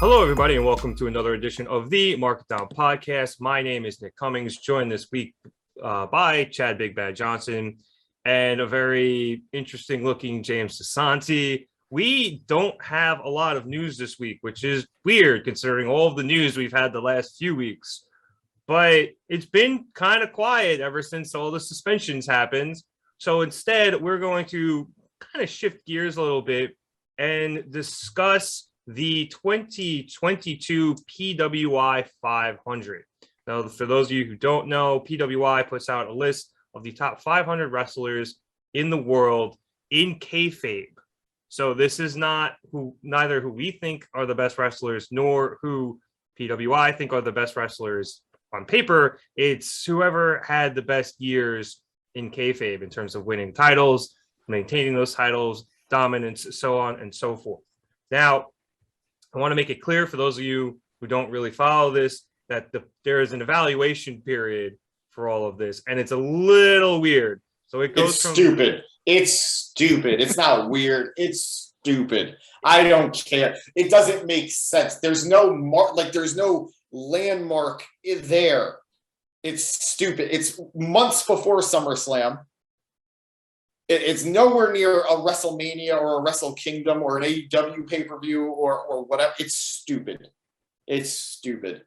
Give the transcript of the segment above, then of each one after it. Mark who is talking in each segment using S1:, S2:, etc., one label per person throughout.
S1: Hello, everybody, and welcome to another edition of the Market Down Podcast. My name is Nick Cummings, joined this week by Chad Big Bad Johnson and a very interesting-looking James Gisante. We don't have a lot of news this week, which is weird considering all of the news we've had the last few weeks. But it's been kind of quiet ever since all the suspensions happened. So instead, we're going to kind of shift gears a little bit and discuss the 2022 PWI 500. Now, for those of you who don't know, PWI puts out a list of the top 500 wrestlers in the world in kayfabe. So this is not neither who we think are the best wrestlers nor who PWI think are the best wrestlers on paper. It's whoever had the best years in kayfabe in terms of winning titles, maintaining those titles, dominance, so on and so forth. Now, I want to make it clear for those of you who don't really follow this that there is an evaluation period for all of this, and it's a little weird. So it goes from
S2: stupid. It's stupid. It's not weird. It's stupid. I don't care. It doesn't make sense. There's no there's no landmark there. It's stupid. It's months before SummerSlam. It's nowhere near a WrestleMania or a Wrestle Kingdom or an AEW pay-per-view or whatever. It's stupid. It's stupid.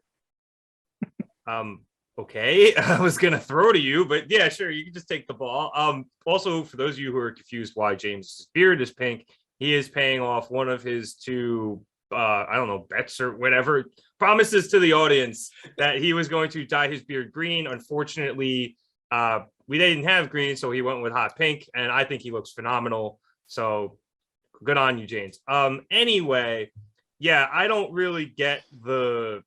S1: Okay, I was gonna throw to you, but yeah, sure, you can just take the ball. Also, for those of you who are confused why James's beard is pink, he is paying off one of his two I don't know, bets or whatever, promises to the audience that he was going to dye his beard green. Unfortunately, we didn't have green, so he went with hot pink, and I think he looks phenomenal. So good on you, James. Anyway, yeah, I don't really get the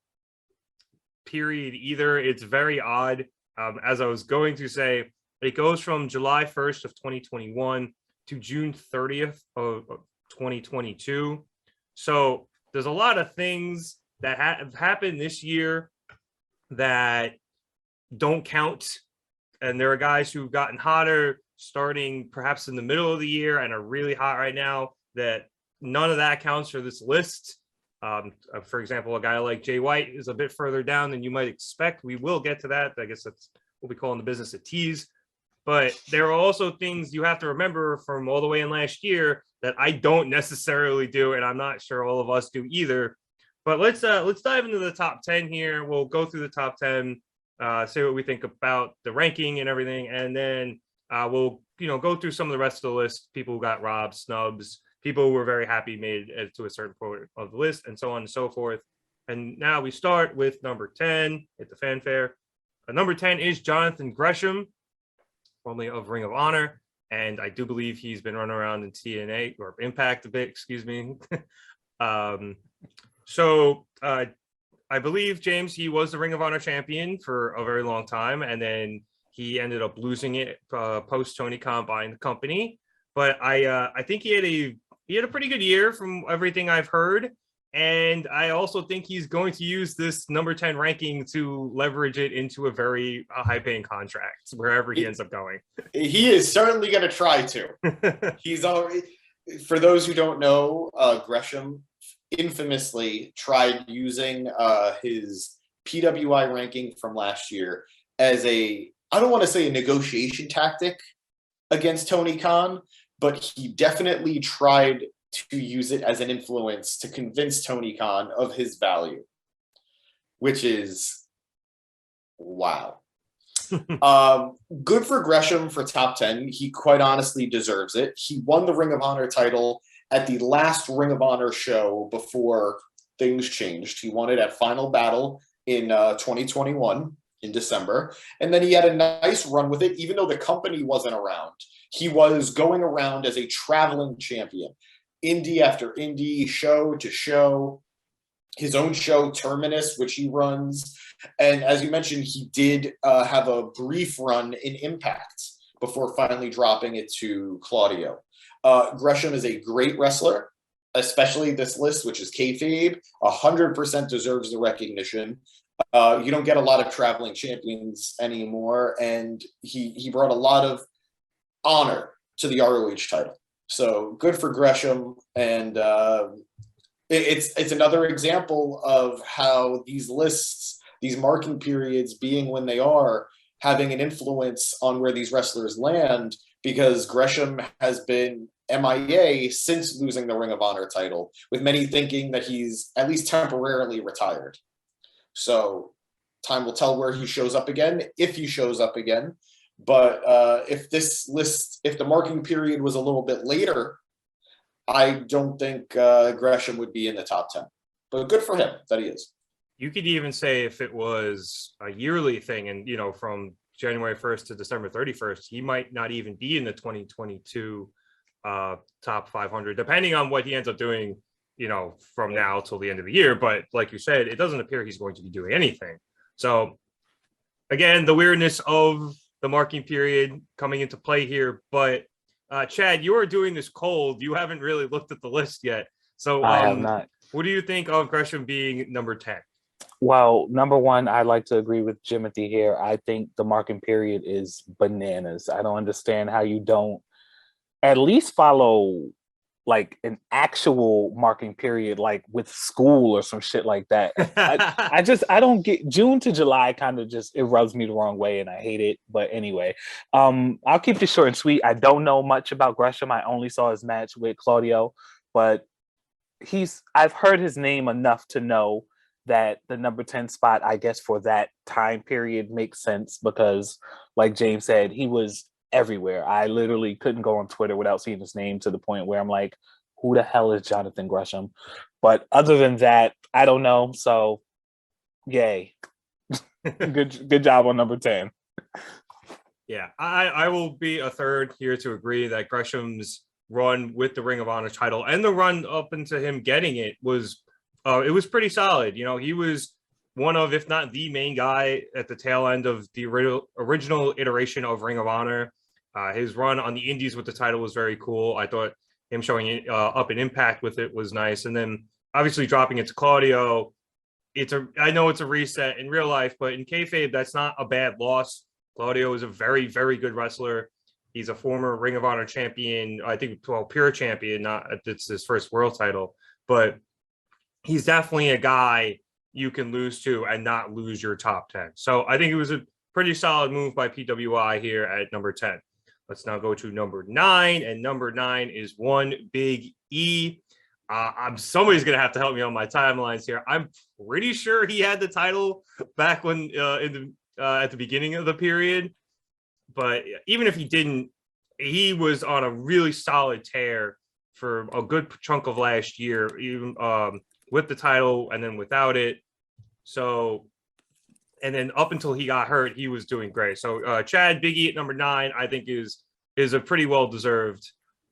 S1: period either. It's very odd. As I was going to say, it goes from July 1st of 2021 to June 30th of 2022. So there's a lot of things that have happened this year that don't count. And there are guys who've gotten hotter starting perhaps in the middle of the year and are really hot right now that none of that counts for this list. For example, a guy like Jay White is a bit further down than you might expect. We will get to that. I guess that's what we call in the business a tease. But there are also things you have to remember from all the way in last year that I don't necessarily do, and I'm not sure all of us do either. But let's dive into the top 10 here. We'll go through the top 10. Say what we think about the ranking and everything, and then we'll go through some of the rest of the list. People who got robbed, snubs, people who were very happy made it to a certain point of the list, and so on and so forth. And now we start with number 10 at the fanfare. Number 10 is Jonathan Gresham, formerly of Ring of Honor, and I do believe he's been running around in TNA or Impact a bit. Excuse me. I believe, James, he was the Ring of Honor champion for a very long time, and then he ended up losing it post Tony Khan buying the company. But I think he had a pretty good year from everything I've heard, and I also think he's going to use this number 10 ranking to leverage it into a very high-paying contract wherever he ends up going.
S2: He is certainly going to try to. He's already, for those who don't know, Gresham infamously tried using his PWI ranking from last year as I don't want to say a negotiation tactic against Tony Khan, but he definitely tried to use it as an influence to convince Tony Khan of his value, which is wow. Good for Gresham for top 10. He quite honestly deserves it. He won the Ring of Honor title at the last Ring of Honor show before things changed. He won it at Final Battle in 2021 in December. And then he had a nice run with it, even though the company wasn't around. He was going around as a traveling champion, indie after indie, show to show, his own show, Terminus, which he runs. And as you mentioned, he did have a brief run in Impact before finally dropping it to Claudio. Gresham is a great wrestler, especially this list, which is kayfabe, 100% deserves the recognition. You don't get a lot of traveling champions anymore, and he brought a lot of honor to the ROH title. So good for Gresham, and it's another example of how these lists, these marking periods being when they are, having an influence on where these wrestlers land, because Gresham has been MIA since losing the Ring of Honor title, with many thinking that he's at least temporarily retired. So time will tell where he shows up again, if he shows up again. But if the marking period was a little bit later, I don't think Gresham would be in the top 10. But good for him that he is.
S1: You could even say if it was a yearly thing and, from January 1st to December 31st, he might not even be in the 2022 top 500, depending on what he ends up doing, from now till the end of the year. But like you said, it doesn't appear he's going to be doing anything. So again, the weirdness of the marking period coming into play here. But Chad, you are doing this cold. You haven't really looked at the list yet. So
S3: I have not.
S1: What do you think of Gresham being number 10?
S3: Well, number one, I'd like to agree with Jimothy here. I think the marking period is bananas. I don't understand how you don't at least follow like an actual marking period, like with school or some shit like that. I don't get June to July kind of just, it rubs me the wrong way and I hate it. But anyway, I'll keep this short and sweet. I don't know much about Gresham. I only saw his match with Claudio, but I've heard his name enough to know that the number 10 spot, I guess, for that time period makes sense because, like James said, he was everywhere. I literally couldn't go on Twitter without seeing his name, to the point where I'm like, who the hell is Jonathan Gresham? But other than that, I don't know. So, yay. Good job on number 10.
S1: Yeah, I will be a third here to agree that Gresham's run with the Ring of Honor title and the run up into him getting it was pretty solid. He was one of, if not the main guy at the tail end of the original iteration of Ring of Honor. His run on the Indies with the title was very cool. I thought him showing up in Impact with it was nice. And then obviously dropping it to Claudio. I know it's a reset in real life, but in kayfabe, that's not a bad loss. Claudio is a very, very good wrestler. He's a former Ring of Honor champion, I think, pure champion, it's his first world title, but he's definitely a guy you can lose to and not lose your top 10. So I think it was a pretty solid move by PWI here at number 10. Let's now go to number 9, and number 9 is one Big E. Somebody's going to have to help me on my timelines here. I'm pretty sure he had the title back when at the beginning of the period. But even if he didn't, he was on a really solid tear for a good chunk of last year, even with the title and then without it. So, and then up until he got hurt, he was doing great. So Chad, Big E at number 9, I think is a pretty well-deserved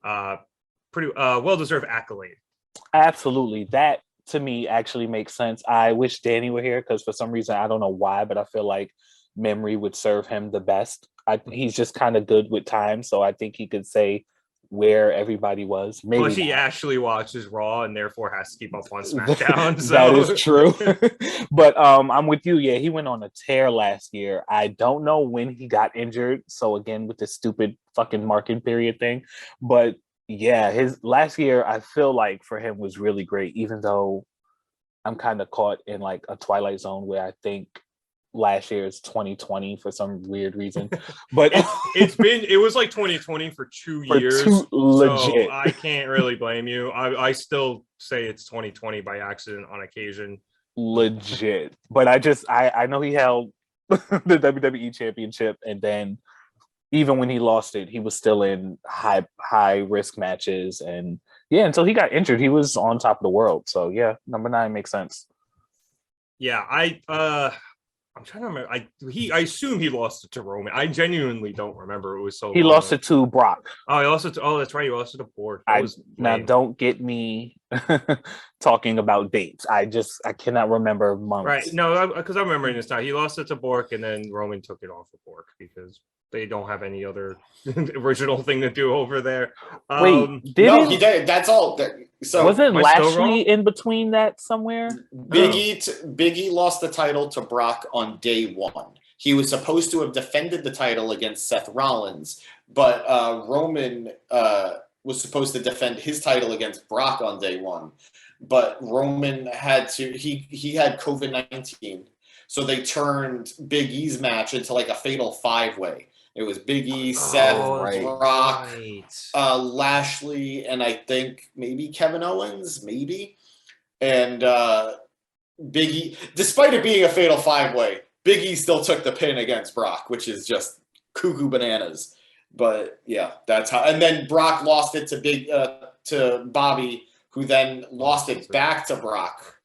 S1: accolade. Absolutely.
S3: That to me actually makes sense. I wish Danny were here because for some reason, I don't know why, but I feel like memory would serve him the best. He's just kind of good with time, so I think he could say where everybody was. Maybe
S1: plus he actually watches Raw and therefore has to keep up on SmackDown. So.
S3: That is true. But I'm with you. Yeah, he went on a tear last year. I don't know when he got injured. So again, with this stupid fucking marking period thing. But yeah, his last year, I feel like for him was really great, even though I'm kind of caught in like a twilight zone where I think last year is 2020 for some weird reason, but
S1: it was like 2020 for 2 years.
S3: Legit. So
S1: I can't really blame you. I still say it's 2020 by accident on occasion.
S3: Legit. But I know he held the WWE championship, and then even when he lost it, he was still in high risk matches, and yeah, until he got injured, he was on top of the world. So yeah, number 9 makes sense.
S1: Yeah, I'm trying to remember. I assume he lost it to Roman. I genuinely don't remember. It was so.
S3: He lost it to Brock.
S1: Oh, he lost it to. Oh, that's right. He lost it to Borg.
S3: Now don't get me talking about dates. I cannot remember months.
S1: Right. No, because I'm remembering this now. He lost it to Borg, and then Roman took it off of Borg because they don't have any other original thing to do over there.
S3: Wait,
S2: he did. That's all. So
S3: wasn't Lashley in between that somewhere?
S2: Big E lost the title to Brock on day 1. He was supposed to have defended the title against Seth Rollins, but Roman was supposed to defend his title against Brock on day 1. but Roman had to. He had COVID-19, so they turned Big E's match into like a fatal 5-way. It was Big E, Seth, Brock, Lashley, and I think maybe Kevin Owens, maybe. And Big E, despite it being a fatal 5-way, Big E still took the pin against Brock, which is just cuckoo bananas. But yeah, that's how. And then Brock lost it to Bobby, who then lost it back to Brock,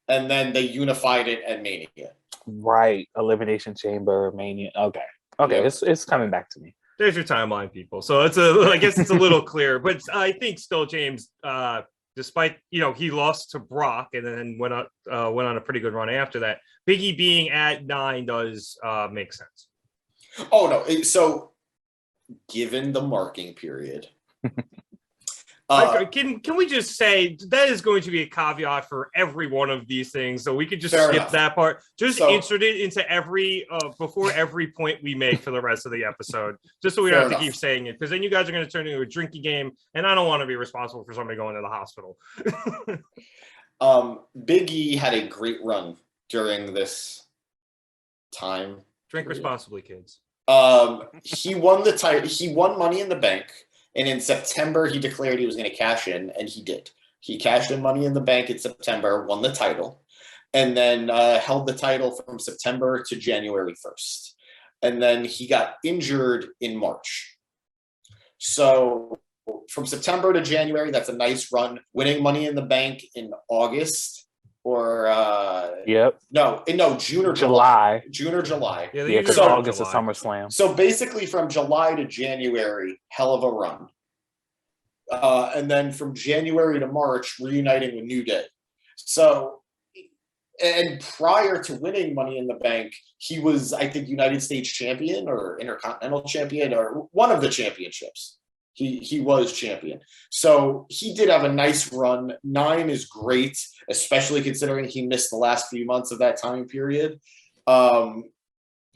S2: and then they unified it at Mania.
S3: Right, Elimination Chamber, Mania. Okay, yep. It's coming back to me.
S1: There's your timeline, people. So I guess it's a little clear, but I think still James, despite he lost to Brock and then went on a pretty good run after that. Big E being at 9 does make sense.
S2: Oh no! So given the marking period.
S1: Can we just say that is going to be a caveat for every one of these things, so we could just skip that part. Just insert it into every before every point we make for the rest of the episode, just so we don't have to keep saying it, because then you guys are going to turn into a drinking game, and I don't want to be responsible for somebody going to the hospital.
S2: Big E had a great run during this time.
S1: Drink responsibly, kids.
S2: He won the title. He won Money in the Bank. And in September, he declared he was going to cash in, and he did. He cashed in Money in the Bank in September, won the title, and then held the title from September to January 1st. And then he got injured in March. So from September to January, that's a nice run. Winning Money in the Bank in August or June or July. June or July.
S3: Yeah, because August is SummerSlam.
S2: So basically from July to January, hell of a run. And then from January to March, reuniting with New Day. So, and prior to winning Money in the Bank, he was, I think, United States champion or Intercontinental champion or one of the championships. He was champion. So he did have a nice run. 9 is great, especially considering he missed the last few months of that time period. I'm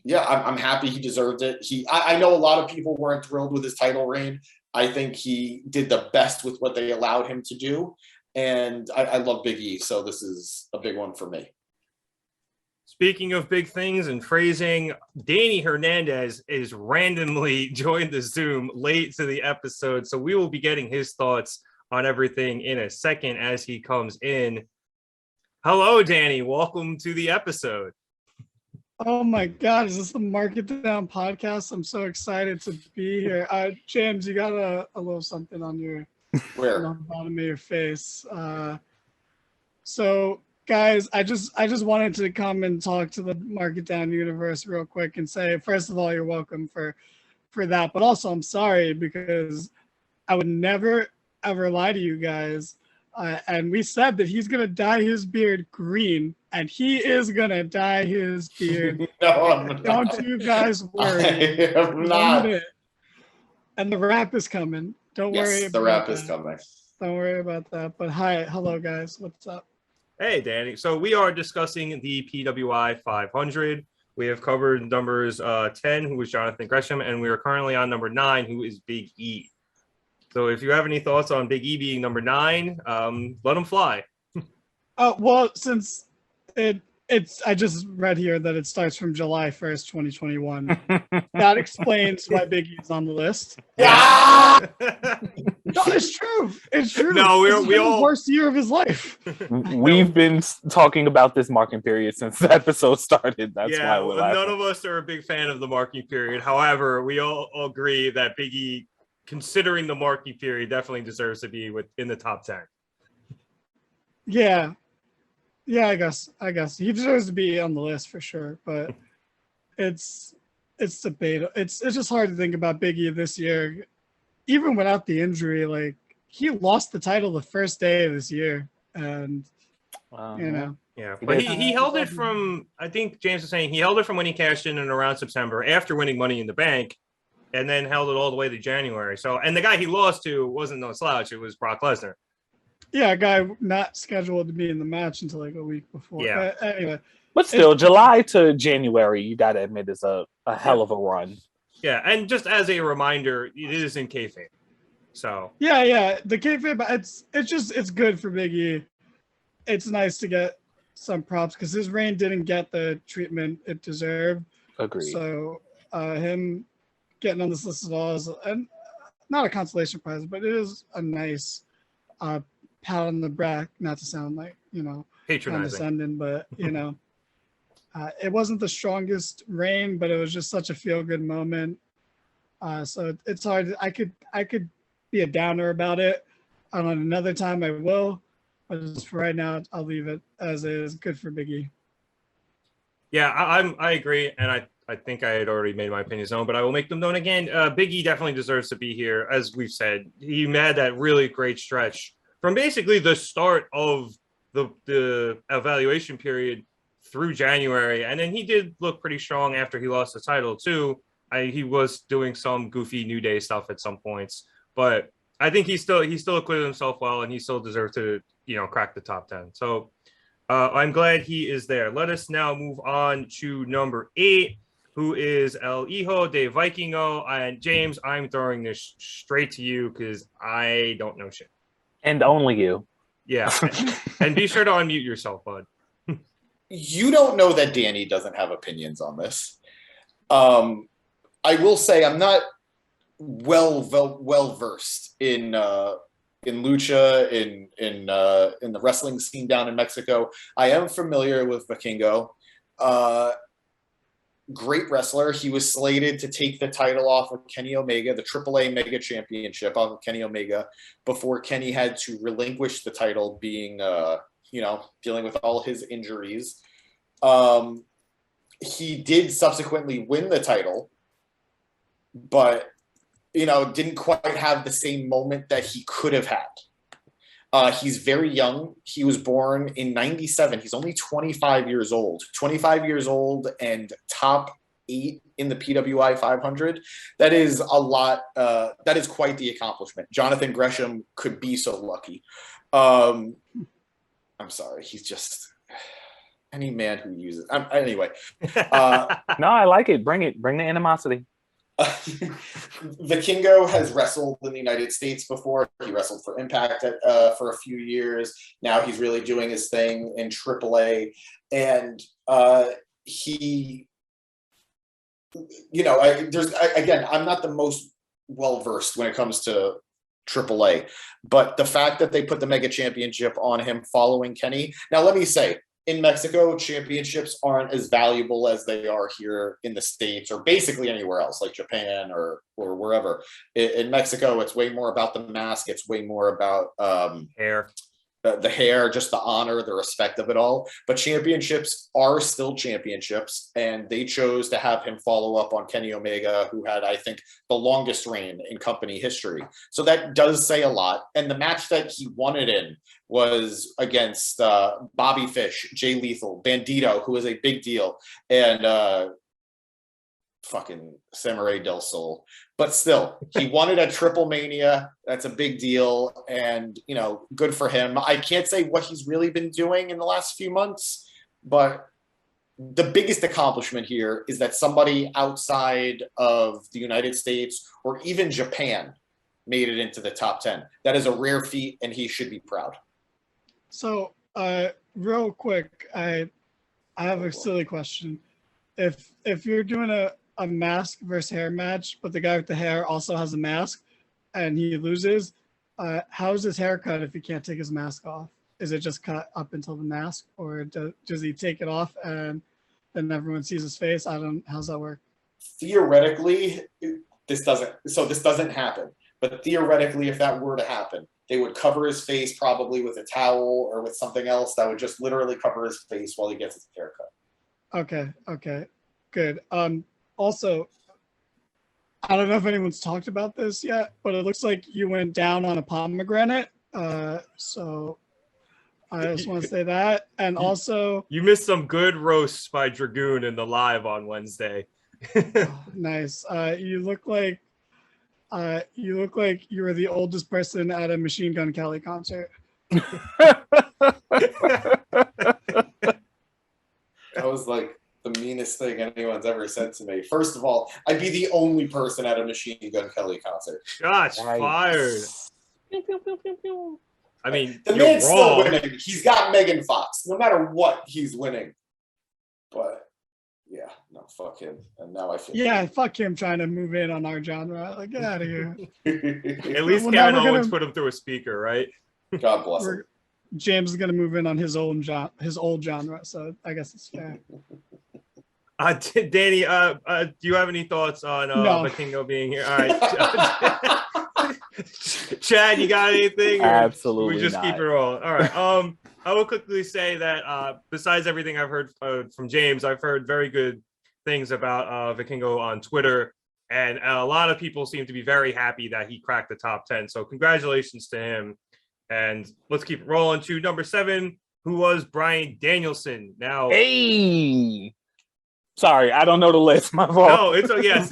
S2: happy he deserved it. I know a lot of people weren't thrilled with his title reign. I think he did the best with what they allowed him to do. And I love Big E, so this is a big one for me.
S1: Speaking of big things and phrasing, Danny Hernandez is randomly joined the Zoom late to the episode, so we will be getting his thoughts on everything in a second as he comes in. Hello, Danny. Welcome to the episode.
S4: Oh my God, is this the Mark It Down podcast? I'm so excited to be here. James, you got a little something on your
S2: on
S4: the bottom of your face. So guys, I just wanted to come and talk to the Mark It Down universe real quick and say, first of all, you're welcome for that. But also, I'm sorry because I would never, ever lie to you guys. And we said that he's going to dye his beard green, and he is going to dye his beard. Don't you guys worry.
S2: I am not.
S4: And the rap is coming. Don't worry about
S2: the rap is coming.
S4: Don't worry about that. But hello, guys. What's up?
S1: Hey, Danny. So we are discussing the PWI 500. We have covered numbers 10, who was Jonathan Gresham, and we are currently on number 9, who is Big E. So if you have any thoughts on Big E being number 9, let him fly.
S4: Well, since I just read here that it starts from July 1st, 2021. That explains why Big E is on the list.
S2: Yeah!
S4: No, it's true. It's true.
S1: No, we all
S4: the worst year of his life.
S3: We've been talking about this marking period since the episode started. That's why we're laughing.
S1: None of us are a big fan of the marking period. However, we all agree that Big E, considering the marking period, definitely deserves to be in the top 10.
S4: Yeah, I guess he deserves to be on the list for sure. But it's debatable. It's just hard to think about Big E this year, even without the injury. Like, he lost the title the first day of this year, and
S1: Yeah, but he held it from, I think James was saying, he held it from when he cashed in around September after winning Money in the Bank, and then held it all the way to January. So, and the guy he lost to wasn't no slouch. It was Brock Lesnar.
S4: Yeah, a guy not scheduled to be in the match until like a week before.
S1: Yeah.
S4: Anyway.
S3: But still, July to January, you got to admit, is a hell of a run.
S1: Yeah, and just as a reminder, it is in kayfabe. So
S4: yeah, the kayfabe, it's good for Big E. it's nice to get some props because his reign didn't get the treatment it deserved.
S3: Agreed.
S4: So him getting on this list at all is and not a consolation prize, but it is a nice pat on the back. Not to sound like
S1: Patronizing.
S4: condescending, but it wasn't the strongest reign, but it was just such a feel good moment. So it's hard. I could be a downer about it. On another time I will, but just for right now, I'll leave it as is. Good for Biggie.
S1: Yeah, I agree, and I think I had already made my opinions known, but I will make them known again. Biggie definitely deserves to be here, as we've said. He had that really great stretch from basically the start of the evaluation period through January, and then he did look pretty strong after he lost the title too. He was doing some goofy New Day stuff at some points, but I think he still acquitted himself well, and he still deserves to crack the top 10. So I'm glad he is there. Let us now move on to number 8, who is El Hijo Del Vikingo. And James, I'm throwing this straight to you because I don't know shit.
S3: And only you.
S1: Yeah, and be sure to unmute yourself, bud.
S2: You don't know that Danny doesn't have opinions on this. I will say I'm not well versed in lucha, in the wrestling scene down in Mexico. I am familiar with Vikingo. Great wrestler. He was slated to take the title off of Kenny Omega, the AAA Mega Championship off of Kenny Omega, before Kenny had to relinquish the title, being dealing with all his injuries. He did subsequently win the title, but didn't quite have the same moment that he could have had. He's very young. He was born in 97. He's only 25 years old. 25 years old and top 8 in the PWI 500. That is a lot. That is quite the accomplishment. Jonathan Gresham could be so lucky. I'm sorry. He's just any man who uses. Anyway.
S3: No, I like it. Bring it. Bring the animosity.
S2: Vikingo has wrestled in the United States before. He wrestled for Impact for a few years. Now he's really doing his thing in AAA, and he, I'm not the most well versed when it comes to AAA, but the fact that they put the Mega Championship on him following Kenny. Now, let me say, in Mexico, championships aren't as valuable as they are here in the States or basically anywhere else, like Japan or wherever. In Mexico, it's way more about the mask. It's way more about
S1: hair.
S2: The hair, just the honor, the respect of it all. But championships are still championships, and they chose to have him follow up on Kenny Omega, who had, I think, the longest reign in company history. So that does say a lot. And the match that he won it in was against Bobby Fish, Jay Lethal, Bandito, who is a big deal, and fucking Samurai del Sol. But still, he won it at Triple Mania. That's a big deal, and good for him. I can't say what he's really been doing in the last few months, but the biggest accomplishment here is that somebody outside of the United States or even Japan made it into the top 10. That is a rare feat, and he should be proud.
S4: So, real quick, I have a silly question. If you're doing a mask versus hair match, but the guy with the hair also has a mask and he loses, how's his hair cut if he can't take his mask off? Is it just cut up until the mask, or does he take it off and then everyone sees his face? How's that work?
S2: Theoretically, this doesn't happen. But theoretically, if that were to happen, they would cover his face probably with a towel or with something else that would just literally cover his face while he gets his haircut.
S4: Okay, good. Also, I don't know if anyone's talked about this yet, but it looks like you went down on a pomegranate. So I just want to say that. And also,
S1: you missed some good roasts by Dragoon in the live on Wednesday.
S4: Nice. You look like you were the oldest person at a Machine Gun Kelly concert.
S2: That was like the meanest thing anyone's ever said to me. First of all, I'd be the only person at a Machine Gun Kelly concert.
S1: Shots fired. I mean,
S2: the
S1: you're
S2: man's still
S1: wrong.
S2: winning. He's got Megan Fox. No matter what, he's winning. But yeah, no, fuck him. And now I feel
S4: Yeah, fuck him trying to move in on our genre. Like, get out of here.
S1: At least
S4: Well, now
S1: Kevin
S4: we're
S1: Owens
S4: gonna-
S1: put him through a speaker, right?
S2: God bless him.
S4: James is gonna move in on his old genre, so I guess it's fair.
S1: Danny, do you have any thoughts on
S4: No.
S1: Vikingo being here? All right, Chad, you got anything? Or
S3: Absolutely
S1: we just
S3: not.
S1: keep it rolling. All right. I will quickly say that besides everything I've heard from James, I've heard very good things about Vikingo on Twitter, and a lot of people seem to be very happy that he cracked the top 10. So congratulations to him. And let's keep it rolling to number 7, who was Bryan Danielson. Now,
S3: Hey, sorry, I don't know the list. My fault.
S1: no, it's yes.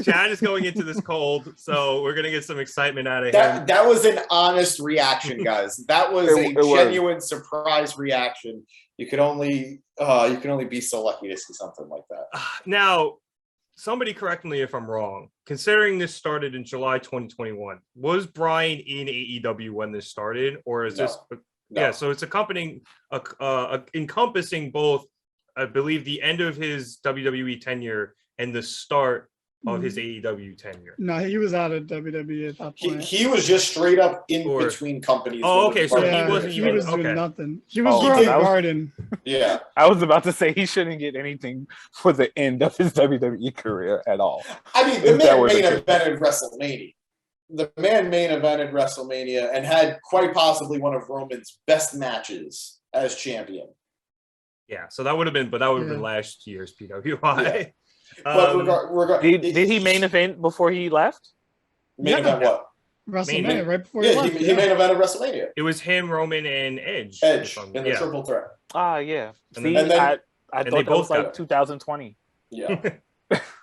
S1: Chad is going into this cold, so we're gonna get some excitement out of him.
S2: That was an honest reaction, guys. That was
S3: It
S2: a
S3: was.
S2: genuine surprise reaction. You can only be so lucky to see something like that.
S1: Now, somebody correct me if I'm wrong. Considering this started in July 2021, was Bryan in AEW when this started, or is this?
S2: No.
S1: Yeah, so it's encompassing both, I believe, the end of his WWE tenure and the start of his AEW tenure.
S4: No, he was out of WWE at that point.
S2: He was just straight up in between companies.
S1: Oh,
S2: when
S1: okay,
S2: the
S1: so he
S2: department
S1: wasn't
S2: finished.
S4: He was doing
S1: okay.
S4: nothing. He was
S3: Oh,
S4: growing
S3: that
S4: a
S3: was-
S4: garden.
S2: Yeah,
S3: I was about to say he shouldn't get anything for the end of his WWE career at all.
S2: I mean, the
S3: If that
S2: man
S3: were the
S2: main
S3: case.
S2: evented WrestleMania. The man main evented WrestleMania and had quite possibly one of Roman's best matches as champion.
S1: Yeah, so that would have been
S4: Yeah.
S1: last year's PWI.
S2: But
S3: Did he main event before he left?
S2: main event what?
S4: WrestleMania, right before he
S2: Yeah,
S4: left.
S2: he main evented WrestleMania.
S1: It was him, Roman, and Edge.
S2: Edge in the
S1: Yeah.
S2: triple threat.
S3: Ah, yeah.
S1: And
S3: See,
S2: then-
S3: I
S1: and
S3: thought
S1: they
S3: that was
S1: both got
S3: like
S1: it.
S3: 2020.
S2: Yeah.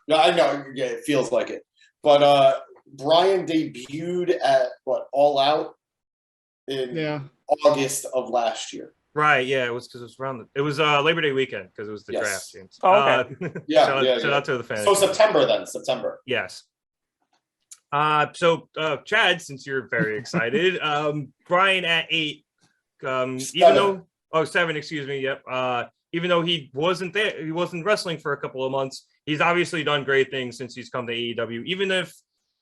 S2: No, I know. Yeah, it feels like it. But Bryan debuted at All Out in
S4: Yeah.
S2: August of last year.
S1: Right, yeah, it was because it was Labor Day weekend because it was the
S2: Yes.
S1: draft, James.
S3: Oh, okay.
S2: Yeah,
S1: shout out to the fans.
S2: So September.
S1: Yes. So Chad, since you're very excited, Bryan at 8, even though 7, excuse me, yep. Even though he wasn't wrestling for a couple of months, he's obviously done great things since he's come to AEW, even if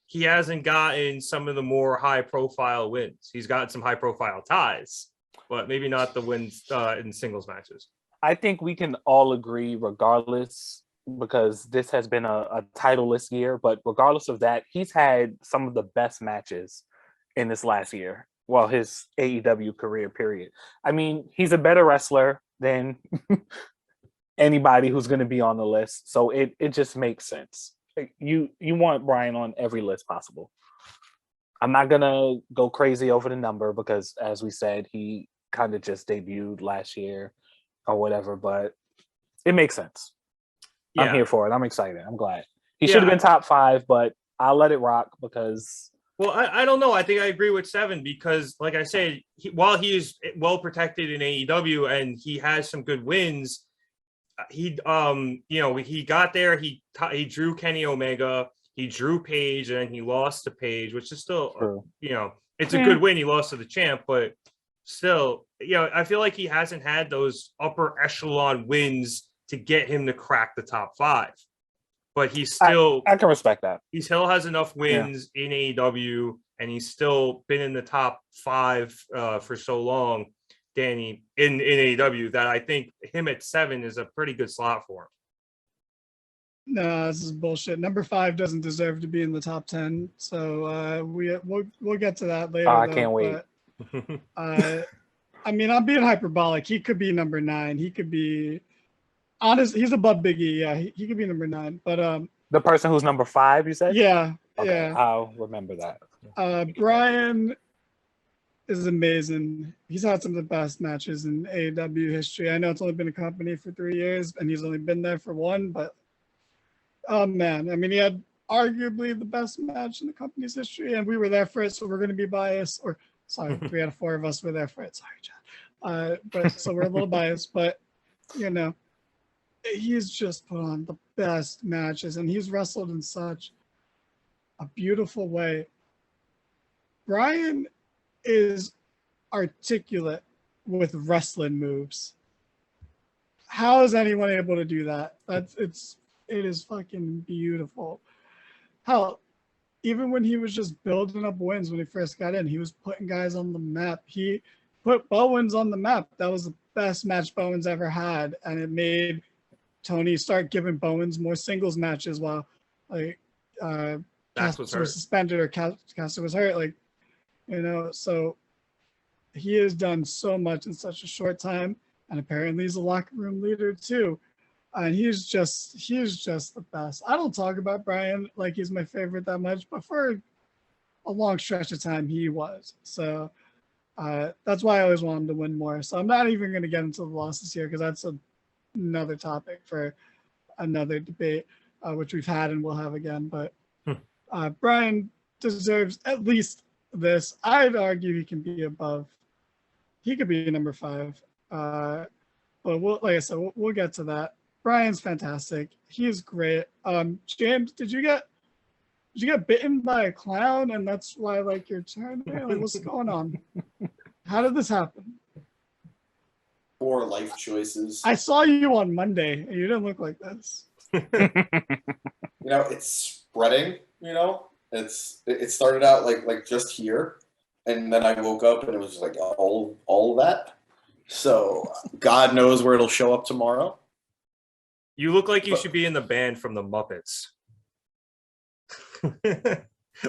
S1: he hasn't gotten some of the more high profile wins. He's gotten some high profile ties, but maybe not the wins in singles matches.
S3: I think we can all agree, regardless, because this has been a titleless year, but regardless of that, he's had some of the best matches in this last year. Well, his AEW career, period. I mean, he's a better wrestler than anybody who's going to be on the list. So it just makes sense. You want Bryan on every list possible. I'm not going to go crazy over the number because, as we said, he kind of just debuted last year or whatever, but it makes sense.
S1: Yeah.
S3: I'm here for it. I'm excited. I'm glad. He should have been top 5, but I'll let it rock because...
S1: Well, I don't know. I think I agree with 7 because, like I said, while he is well protected in AEW and he has some good wins, he got there. He drew Kenny Omega, he drew Paige, and then he lost to Paige, which is still,
S3: True.
S1: It's a good win. He lost to the champ, but still, I feel like he hasn't had those upper echelon wins to get him to crack the top 5. But he's still,
S3: I can respect that.
S1: He still has enough wins in AEW, and he's still been in the top 5 for so long, Danny, in AEW, that I think him at 7 is a pretty good slot for him.
S4: No, this is bullshit. Number 5 doesn't deserve to be in the top 10, so we'll get to that later.
S3: I can't wait.
S4: But, I mean, I'm being hyperbolic. He could be number 9. He could be. Honest, he's above Big E. Yeah, he could be number 9. But
S3: the person who's number 5, you said?
S4: yeah,
S3: Okay,
S4: yeah.
S3: I'll remember that.
S4: Bryan is amazing. He's had some of the best matches in AEW history. I know it's only been a company for 3 years, and he's only been there for 1. But oh man, I mean, he had arguably the best match in the company's history, and we were there for it, so we're going to be biased. Or sorry, 3 out of 4 of us were there for it. Sorry, John. But so we're a little biased, but he's just put on the best matches, and he's wrestled in such a beautiful way. Bryan is articulate with wrestling moves. How is anyone able to do that? It is fucking beautiful. Hell, even when he was just building up wins when he first got in, he was putting guys on the map. He put Bowens on the map. That was the best match Bowens ever had, and it made Tony start giving Bowens more singles matches while Caster was suspended or Caster was hurt. Like, you know, so he has done so much in such a short time, and apparently he's a locker room leader too. And he's just the best. I don't talk about Bryan like he's my favorite that much, but for a long stretch of time he was. So that's why I always want him to win more. So I'm not even going to get into the losses here because that's another topic for another debate, which we've had and we'll have again. But Bryan deserves at least this. I'd argue he can be above. He could be number 5. But like I said, we'll get to that. Bryan's fantastic. He is great. James, did you get bitten by a clown and that's why like you're turning? Like, what's going on? How did this happen?
S2: Poor life choices.
S4: I saw you on Monday and you didn't look like this.
S2: You know, it's spreading, you know. It started out like just here, and then I woke up and it was just like all of that. So God knows where it'll show up tomorrow.
S1: You look like you should be in the band from the Muppets.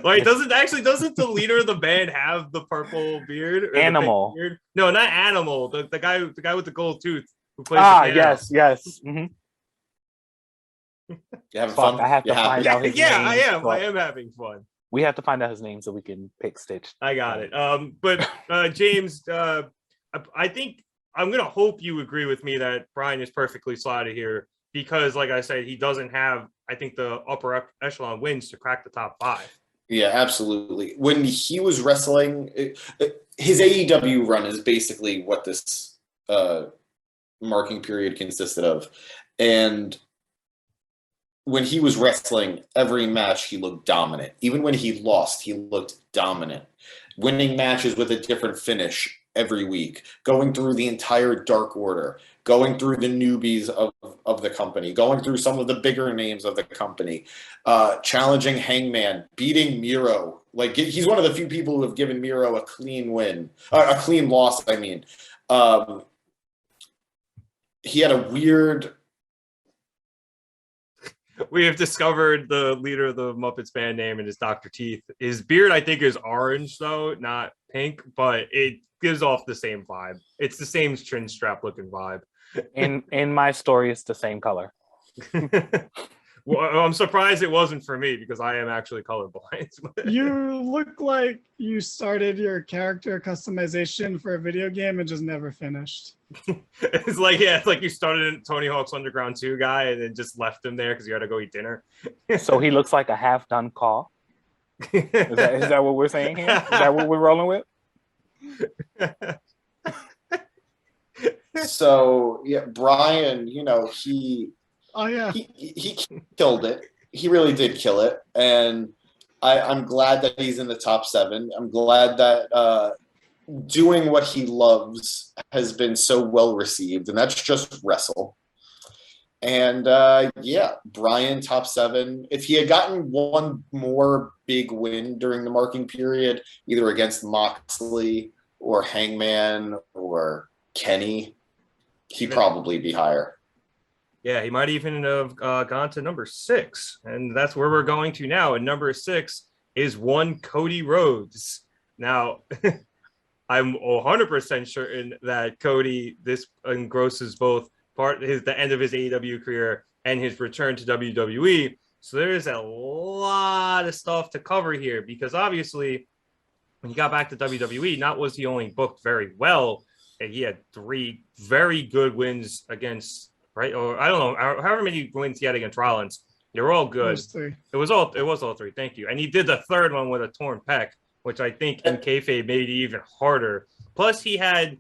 S1: Like, doesn't the leader of the band have the purple beard? Or
S3: Animal.
S1: Beard? No, not Animal. The guy with the gold tooth who plays.
S3: Yes. Mm-hmm.
S2: You having fun?
S3: I have to find out his name.
S1: I am. I am having fun.
S3: We have to find out his name so we can pick Stitch.
S1: I got it. But James, I think I'm gonna hope you agree with me that Bryan is perfectly slotted here because, like I said, he doesn't have, I think, the upper echelon wins to crack the top 5.
S2: Yeah, absolutely. When he was wrestling, his AEW run is basically what this marking period consisted of, and when he was wrestling, every match he looked dominant. Even when he lost, he looked dominant. Winning matches with a different finish every week, going through the entire Dark Order, going through the newbies of the company, going through some of the bigger names of the company, challenging Hangman, beating Miro. Like, he's one of the few people who have given Miro a clean win, a clean loss, I mean. He had a weird...
S1: We have discovered the leader of the Muppets band name, and it's Dr. Teeth. His beard, I think, is orange, though, not pink, but it gives off the same vibe. It's the same chin strap looking vibe.
S3: In my story, it's the same color.
S1: Well, I'm surprised it wasn't for me because I am actually colorblind.
S4: You look like you started your character customization for a video game and just never finished.
S1: It's like you started in Tony Hawk's Underground 2 guy and then just left him there because you had to go eat dinner.
S3: So he looks like a half-done Caw. Is that what we're saying here? Is that what we're rolling with?
S2: So yeah, Bryan, you know, he killed it. He really did kill it, and I'm glad that he's in the top 7. I'm glad that doing what he loves has been so well received, and that's just wrestle. And yeah, Bryan top 7. If he had gotten one more big win during the marking period, either against Moxley or Hangman or Kenny, he'd probably be higher.
S1: Yeah, he might even have gone to number 6, and that's where we're going to now. And number 6 is one Cody Rhodes. Now, I'm 100% certain that Cody, this engrosses both the end of his AEW career and his return to WWE. So there is a lot of stuff to cover here because obviously when he got back to WWE, not was he only booked very well, and he had 3 very good wins against, right? Or I don't know, however many wins he had against Rollins. They were all good. It was all 3. Thank you. And he did the 3rd one with a torn pec, which I think in kayfabe made it even harder. Plus, he had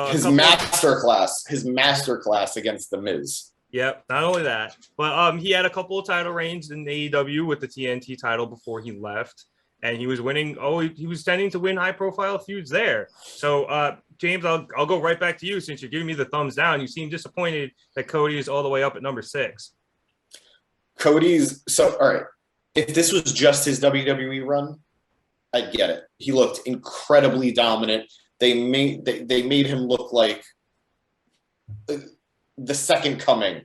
S2: his masterclass against The Miz.
S1: Yep, not only that, but he had a couple of title reigns in AEW with the TNT title before he left, and he was winning. Oh, he was tending to win high-profile feuds there. So, James, I'll go right back to you since you're giving me the thumbs down. You seem disappointed that Cody is all the way up at number 6.
S2: All right. If this was just his WWE run, I'd get it. He looked incredibly dominant. They made him look like the second coming,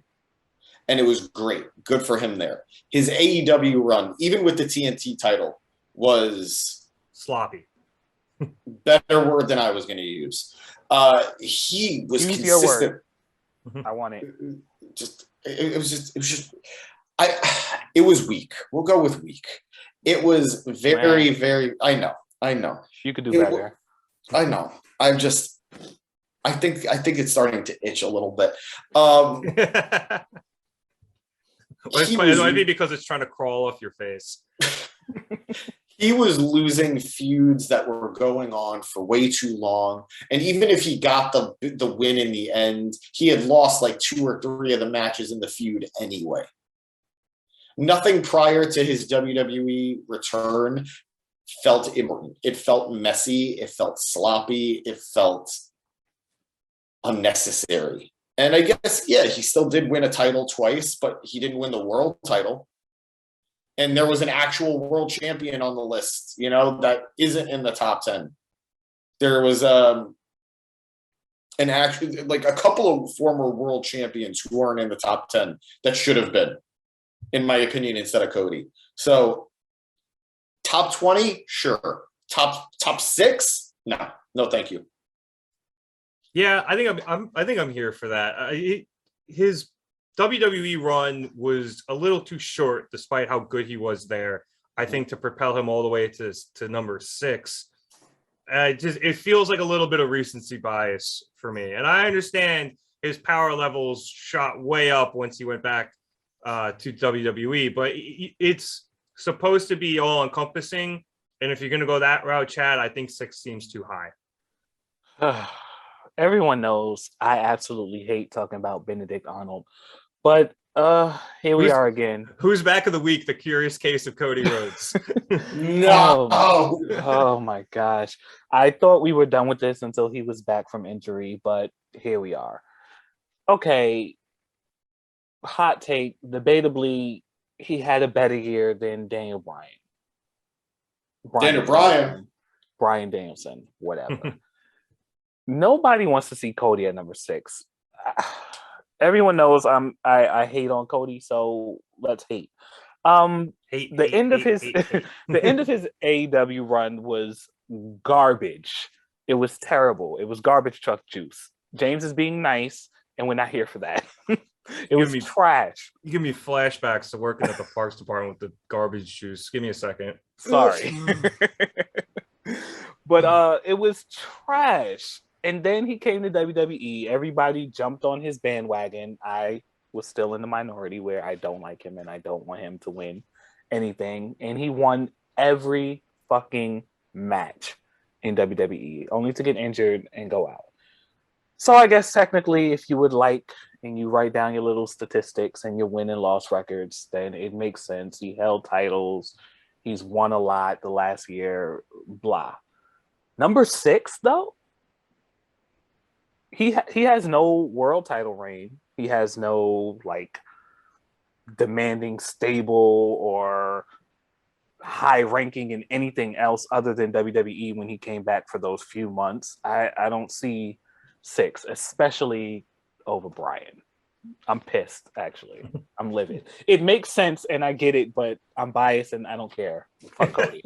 S2: and it was great. Good for him there. His AEW run, even with the TNT title, was
S1: sloppy.
S2: Better word than I was going to use. He was
S3: Use
S2: consistent.
S3: your word. I want it.
S2: It was weak. We'll go with weak. It was very, very. I know.
S3: You could do better.
S2: I know. I think it's starting to itch a little bit.
S1: It might be because it's trying to crawl off your face.
S2: He was losing feuds that were going on for way too long. And even if he got the win in the end, he had lost like 2 or 3 of the matches in the feud anyway. Nothing prior to his WWE return felt important. It felt messy. It felt sloppy. It felt unnecessary. And I guess, yeah, he still did win a title twice, but he didn't win the world title. And there was an actual world champion on the list, that isn't in the top 10. There was a couple of former world champions who aren't in the top 10 that should have been, in my opinion, instead of Cody. So top 20, sure. Top 6? No, thank you.
S1: Yeah, I think I'm here for that. His WWE run was a little too short, despite how good he was there. I think to propel him all the way to number 6, it feels like a little bit of recency bias for me. And I understand his power levels shot way up once he went back to WWE, but it's supposed to be all encompassing. And if you're going to go that route, Chad, I think 6 seems too high.
S3: Everyone knows I absolutely hate talking about Benedict Arnold, but here we are again.
S1: Who's back of the week? The curious case of Cody Rhodes.
S2: No.
S3: Oh my gosh. I thought we were done with this until he was back from injury, but here we are. Okay. Hot take. Debatably, he had a better year than Daniel Bryan. Bryan Danielson, whatever. Nobody wants to see Cody at number 6. Everyone knows I hate on Cody, so let's hate. The end of his AEW run was garbage. It was terrible. It was garbage truck juice. James is being nice, and we're not here for that. It was trash.
S1: You give me flashbacks to working at the parks department with the garbage juice. Give me a second.
S3: Sorry. But it was trash. And then he came to WWE. Everybody jumped on his bandwagon. I was still in the minority where I don't like him and I don't want him to win anything. And he won every fucking match in WWE, only to get injured and go out. So I guess technically, if you would like and you write down your little statistics and your win and loss records, then it makes sense. He held titles. He's won a lot the last year, blah. Number 6, though? He has no world title reign. He has no demanding stable or high ranking in anything else other than WWE when he came back for those few months. I don't see 6, especially over Bryan. I'm pissed, actually. I'm livid. It makes sense and I get it, but I'm biased and I don't care. Fuck Cody.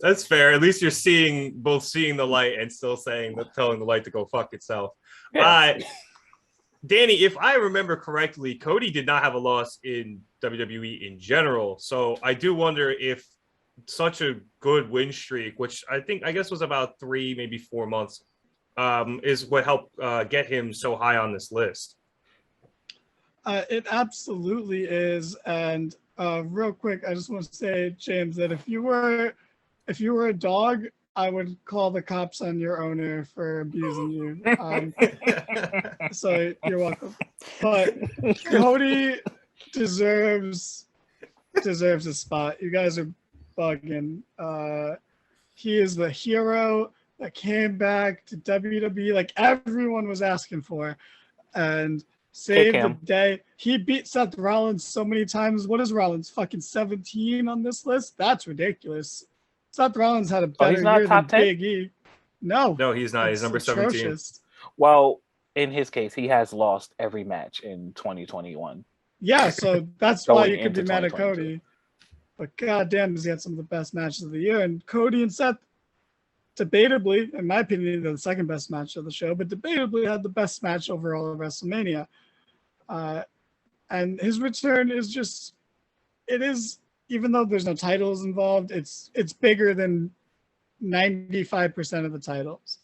S1: That's fair. At least you're seeing the light and still telling the light to go fuck itself. Yeah. Danny, if I remember correctly, Cody did not have a loss in WWE in general. So I do wonder if such a good win streak, which I guess was about 3, maybe 4 months, is what helped get him so high on this list.
S4: It absolutely is. And real quick, I just want to say, James, that if you were a dog, I would call the cops on your owner for abusing you. So you're welcome. But Cody deserves a spot. You guys are bugging. He is the hero that came back to WWE like everyone was asking for, and saved the day. He beat Seth Rollins so many times. What is Rollins? Fucking 17 on this list? That's ridiculous. Seth Rollins had a better year than Big E. No,
S1: he's not. He's number 17.
S3: Well, in his case, he has lost every match in 2021.
S4: Yeah, so that's why you could be mad at Cody. But goddamn, he had some of the best matches of the year. And Cody and Seth, debatably, in my opinion, they're the second best match of the show, but debatably had the best match overall of WrestleMania. And his return is just, it is, even though there's no titles involved, it's bigger than 95% of the titles.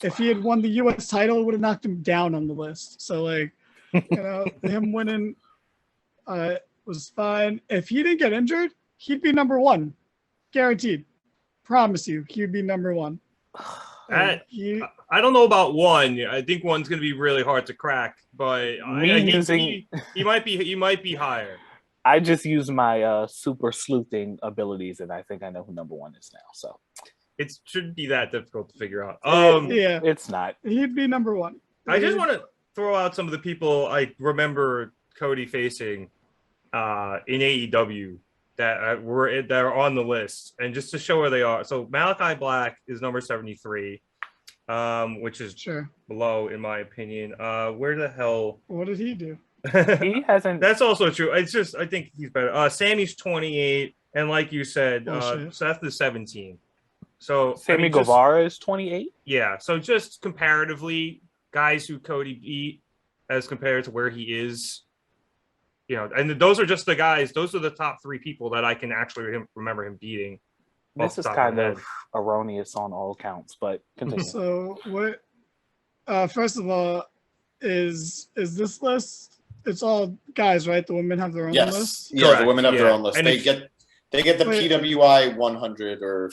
S4: If he had won the U.S. title, it would have knocked him down on the list. So, like, him winning was fine. If he didn't get injured, he'd be number one. Guaranteed. Promise you, he'd be number one.
S1: I don't know about one. I think one's going to be really hard to crack, but he might be higher.
S3: I just use my super sleuthing abilities, and I think I know who number one is now. So
S1: it shouldn't be that difficult to figure out.
S4: Yeah,
S3: it's not.
S4: He'd be number one.
S1: I just want to throw out some of the people I remember Cody facing in AEW that are on the list, and just to show where they are. So Malachi Black is number 73, which is below, in my opinion. Where the hell?
S4: What did he do?
S3: He hasn't.
S1: That's also true. It's just I think he's better. Sammy's 28, and like you said, Seth is 17. So
S3: Sammy Guevara is 28.
S1: Yeah. So just comparatively, guys who Cody beat as compared to where he is. And those are just the guys. Those are the top three people that I can actually remember him beating.
S3: This is kind of erroneous on all counts, but continue.
S4: So what? First of all, is this list? It's all guys, right? The women have their own list.
S2: Yeah, correct. The women have their own list. And they get the PWI 100 or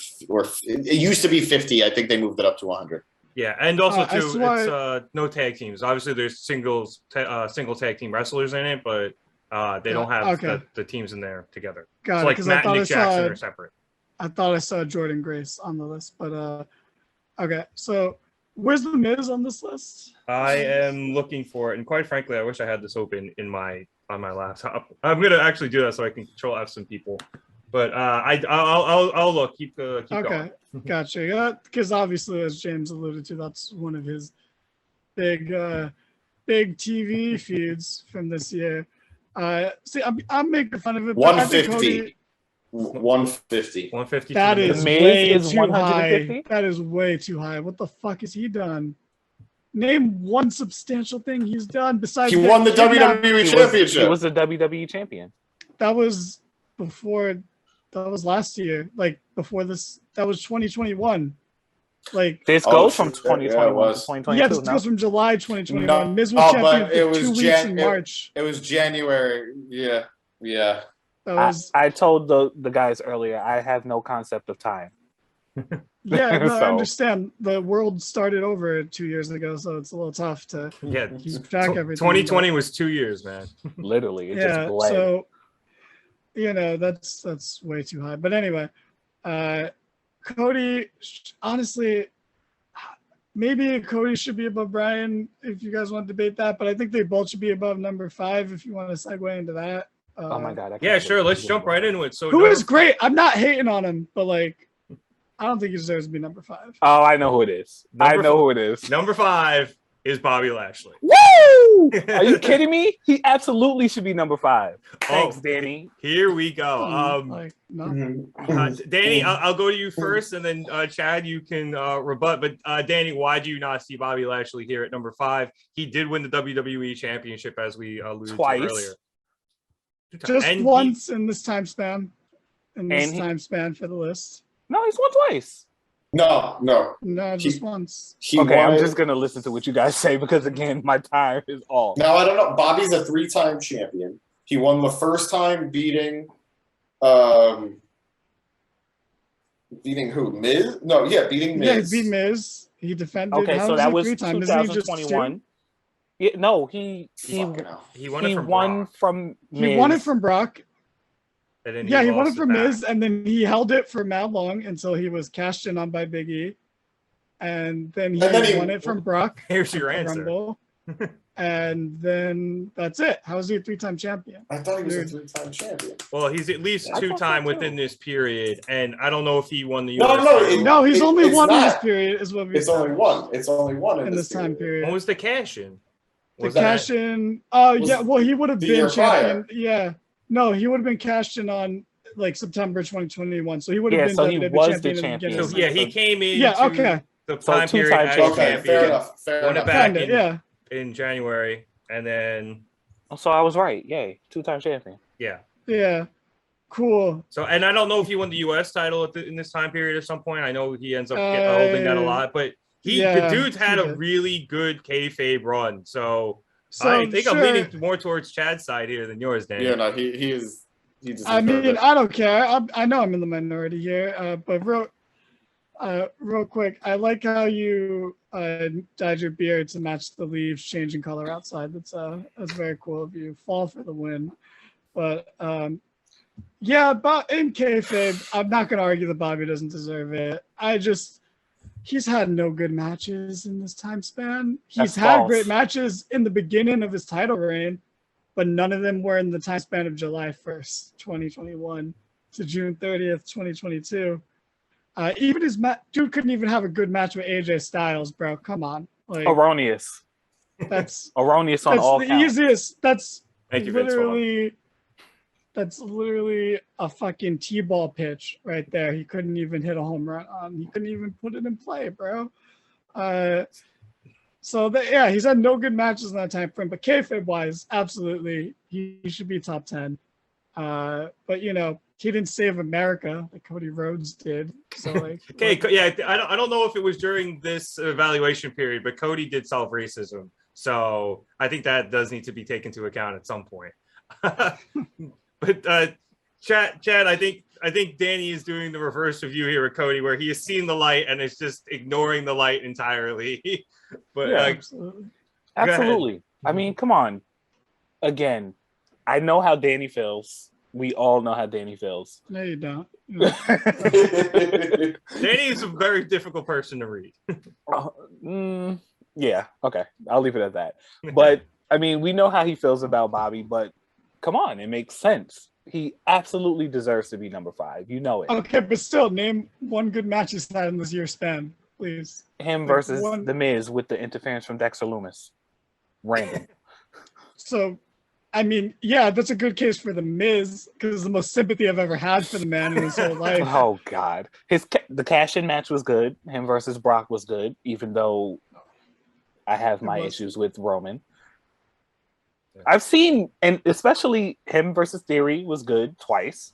S2: it used to be 50. I think they moved it up to 100.
S1: Yeah, and also too, it's no tag teams. Obviously, there's single tag team wrestlers in it, but they don't have the teams in there together.
S4: Got
S1: it. Like Matt and Nick Jackson are separate.
S4: I thought I saw Jordan Grace on the list, but okay. So where's the Miz on this list?
S1: I am looking for it, and quite frankly, I wish I had this open on my laptop. I'm gonna actually do that so I can control F some people. But I'll look. Keep going.
S4: Gotcha. Yeah, because obviously, as James alluded to, that's one of his big TV feuds from this year. See, I'm making fun of it.
S2: 150. 150.
S4: That is way too high. That is way too high. What the fuck has he done? Name one substantial thing he's done besides.
S2: He won the WWE Championship.
S3: He was the WWE champion.
S4: That was before. That was last year. Like before this. That was 2021. Like
S3: this goes from 2021 to 2022.
S4: Yeah, this goes from July 2021. No, Miz was champion for 2 weeks in March.
S2: It was January. Yeah.
S3: I told the guys earlier, I have no concept of time.
S4: Yeah, no, I understand. The world started over 2 years ago, so it's a little tough to keep track of everything.
S1: 2020 was 2 years, man.
S3: Literally, it just bled.
S4: So that's way too high. But anyway, Cody, honestly, maybe Cody should be above Bryan if you guys want to debate that, but I think they both should be above number 5 if you want to segue into that.
S3: Oh my god!
S1: Yeah, sure. Let's jump right into it. So
S4: who is great? I'm not hating on him, but like, I don't think he deserves to be number 5.
S3: Oh, I know who it is. Who it is.
S1: Number 5 is Bobby Lashley.
S3: Woo! Are you kidding me? He absolutely should be number 5. Thanks, Danny.
S1: Here we go. Danny, I'll go to you first, and then Chad, you can rebut. But Danny, why do you not see Bobby Lashley here at number 5? He did win the WWE Championship, as we alluded to earlier.
S4: Just once in this time span. Time span for the list.
S3: No, he's won twice.
S2: No,
S4: just once.
S3: I'm just gonna listen to what you guys say because again, my time is off.
S2: Now I don't know. Bobby's a 3-time champion. He won the first time beating who? Miz? No, beating Miz.
S4: Yeah, he beat Miz. He defended.
S3: Okay, so that was 2021. Yeah, no, he won it from Brock.
S4: He won it from Brock.
S1: And then
S4: he won it
S1: lost
S4: from
S1: back.
S4: Miz, and then he held it for mad long until he was cashed in on by Big E. And then he won it from Brock.
S1: Here's your
S4: at the
S1: answer.
S4: Rumble. And then that's it. How is he a 3-time champion?
S2: I thought he was a 3-time champion.
S1: Well, he's at least
S3: I thought
S1: 2-time
S3: so,
S1: within
S3: too.
S1: this period, and I don't know if he won the
S2: No,
S1: US
S2: no,
S1: title.
S4: No, he's only
S2: it's
S4: one in this
S2: not.
S4: period. Is what we
S2: It's only one. It's only one
S4: in this time period.
S1: When was the cash in?
S4: The
S2: Was that-
S4: cash in. Oh
S2: was
S4: yeah, well he would have
S2: the
S4: been
S2: year
S4: champion. Yeah, no, he would have been cashed in on like September 2021. So he would have been
S3: so he
S4: WWE
S3: was the
S4: champion.
S3: champion.
S1: So
S4: So
S1: yeah, he came in.
S4: Yeah, okay.
S1: The
S3: So
S1: time period
S3: 2-time
S1: as
S3: champion.
S2: Okay,
S1: champion.
S2: fair enough. Fair
S1: Won it
S2: enough.
S1: back
S4: Kinda,
S1: in,
S4: yeah.
S1: in January, and then
S3: So I was right. Yay, 2-time champion.
S4: Yeah, cool.
S1: so, and I don't know if he won the U.S. title in this time period at some point. I know he ends up holding that a lot, but the dude's had
S4: he
S1: a
S4: did.
S1: really good kayfabe run. So,
S4: So
S1: I think I'm
S4: sure,
S1: leaning more towards Chad's side here than yours, Dan.
S2: Yeah, no, he is. He just.
S4: I mean, I don't care. I know I'm in the minority here, but real quick, I like how you dyed your beard to match the leaves changing color outside. That's very cool of you. Fall for the win, but yeah, but in kayfabe, I'm not gonna argue that Bobby doesn't deserve it. He's had no good matches in this time span. He's
S3: That's
S4: had
S3: false.
S4: great matches in the beginning of his title reign, but none of them were in the time span of July 1st, 2021 to June 30th, 2022. Even his dude couldn't even have a good match with AJ Styles, bro. Come on. Like,
S3: Erroneous.
S4: that's
S3: Erroneous on all
S4: the
S3: counts.
S4: easiest.
S1: Thank you, Vince Vaughn.
S4: That's literally a fucking T-ball pitch right there. He couldn't even hit a home run on. He couldn't even put it in play, bro. Yeah, he's had no good matches in that time frame. But kayfabe wise, absolutely, he should be top 10. But you know, he didn't save America like Cody Rhodes did. So like,
S1: Okay, yeah, I don't know if it was during this evaluation period, but Cody did solve racism, so I think that does need to be taken into account at some point. But Chad, I think Danny is doing the reverse of you here with Cody, where he has seen the light and is just ignoring the light entirely. But
S3: Yeah,
S4: absolutely.
S3: Absolutely. I mean, come on. Again, I know how Danny feels. We all know how Danny feels.
S4: No, you don't.
S1: Danny is a very difficult person to read.
S3: Yeah, okay. I'll leave it at that. But I mean, we know how he feels about Bobby, but come on, it makes sense. He absolutely deserves to be number 5. You know it.
S4: Okay, but still, name one good match he's had in this year span, please.
S3: Him
S4: like
S3: versus
S4: one-
S3: The Miz with the interference from Dexter Loomis. Random.
S4: So, I mean, yeah, that's a good case for the Miz because it's the most sympathy I've ever had for the man in his whole life.
S3: Oh God, the cash-in match was good. Him versus Brock was good, even though I have my issues with Roman. I've seen, and especially him versus Theory was good twice.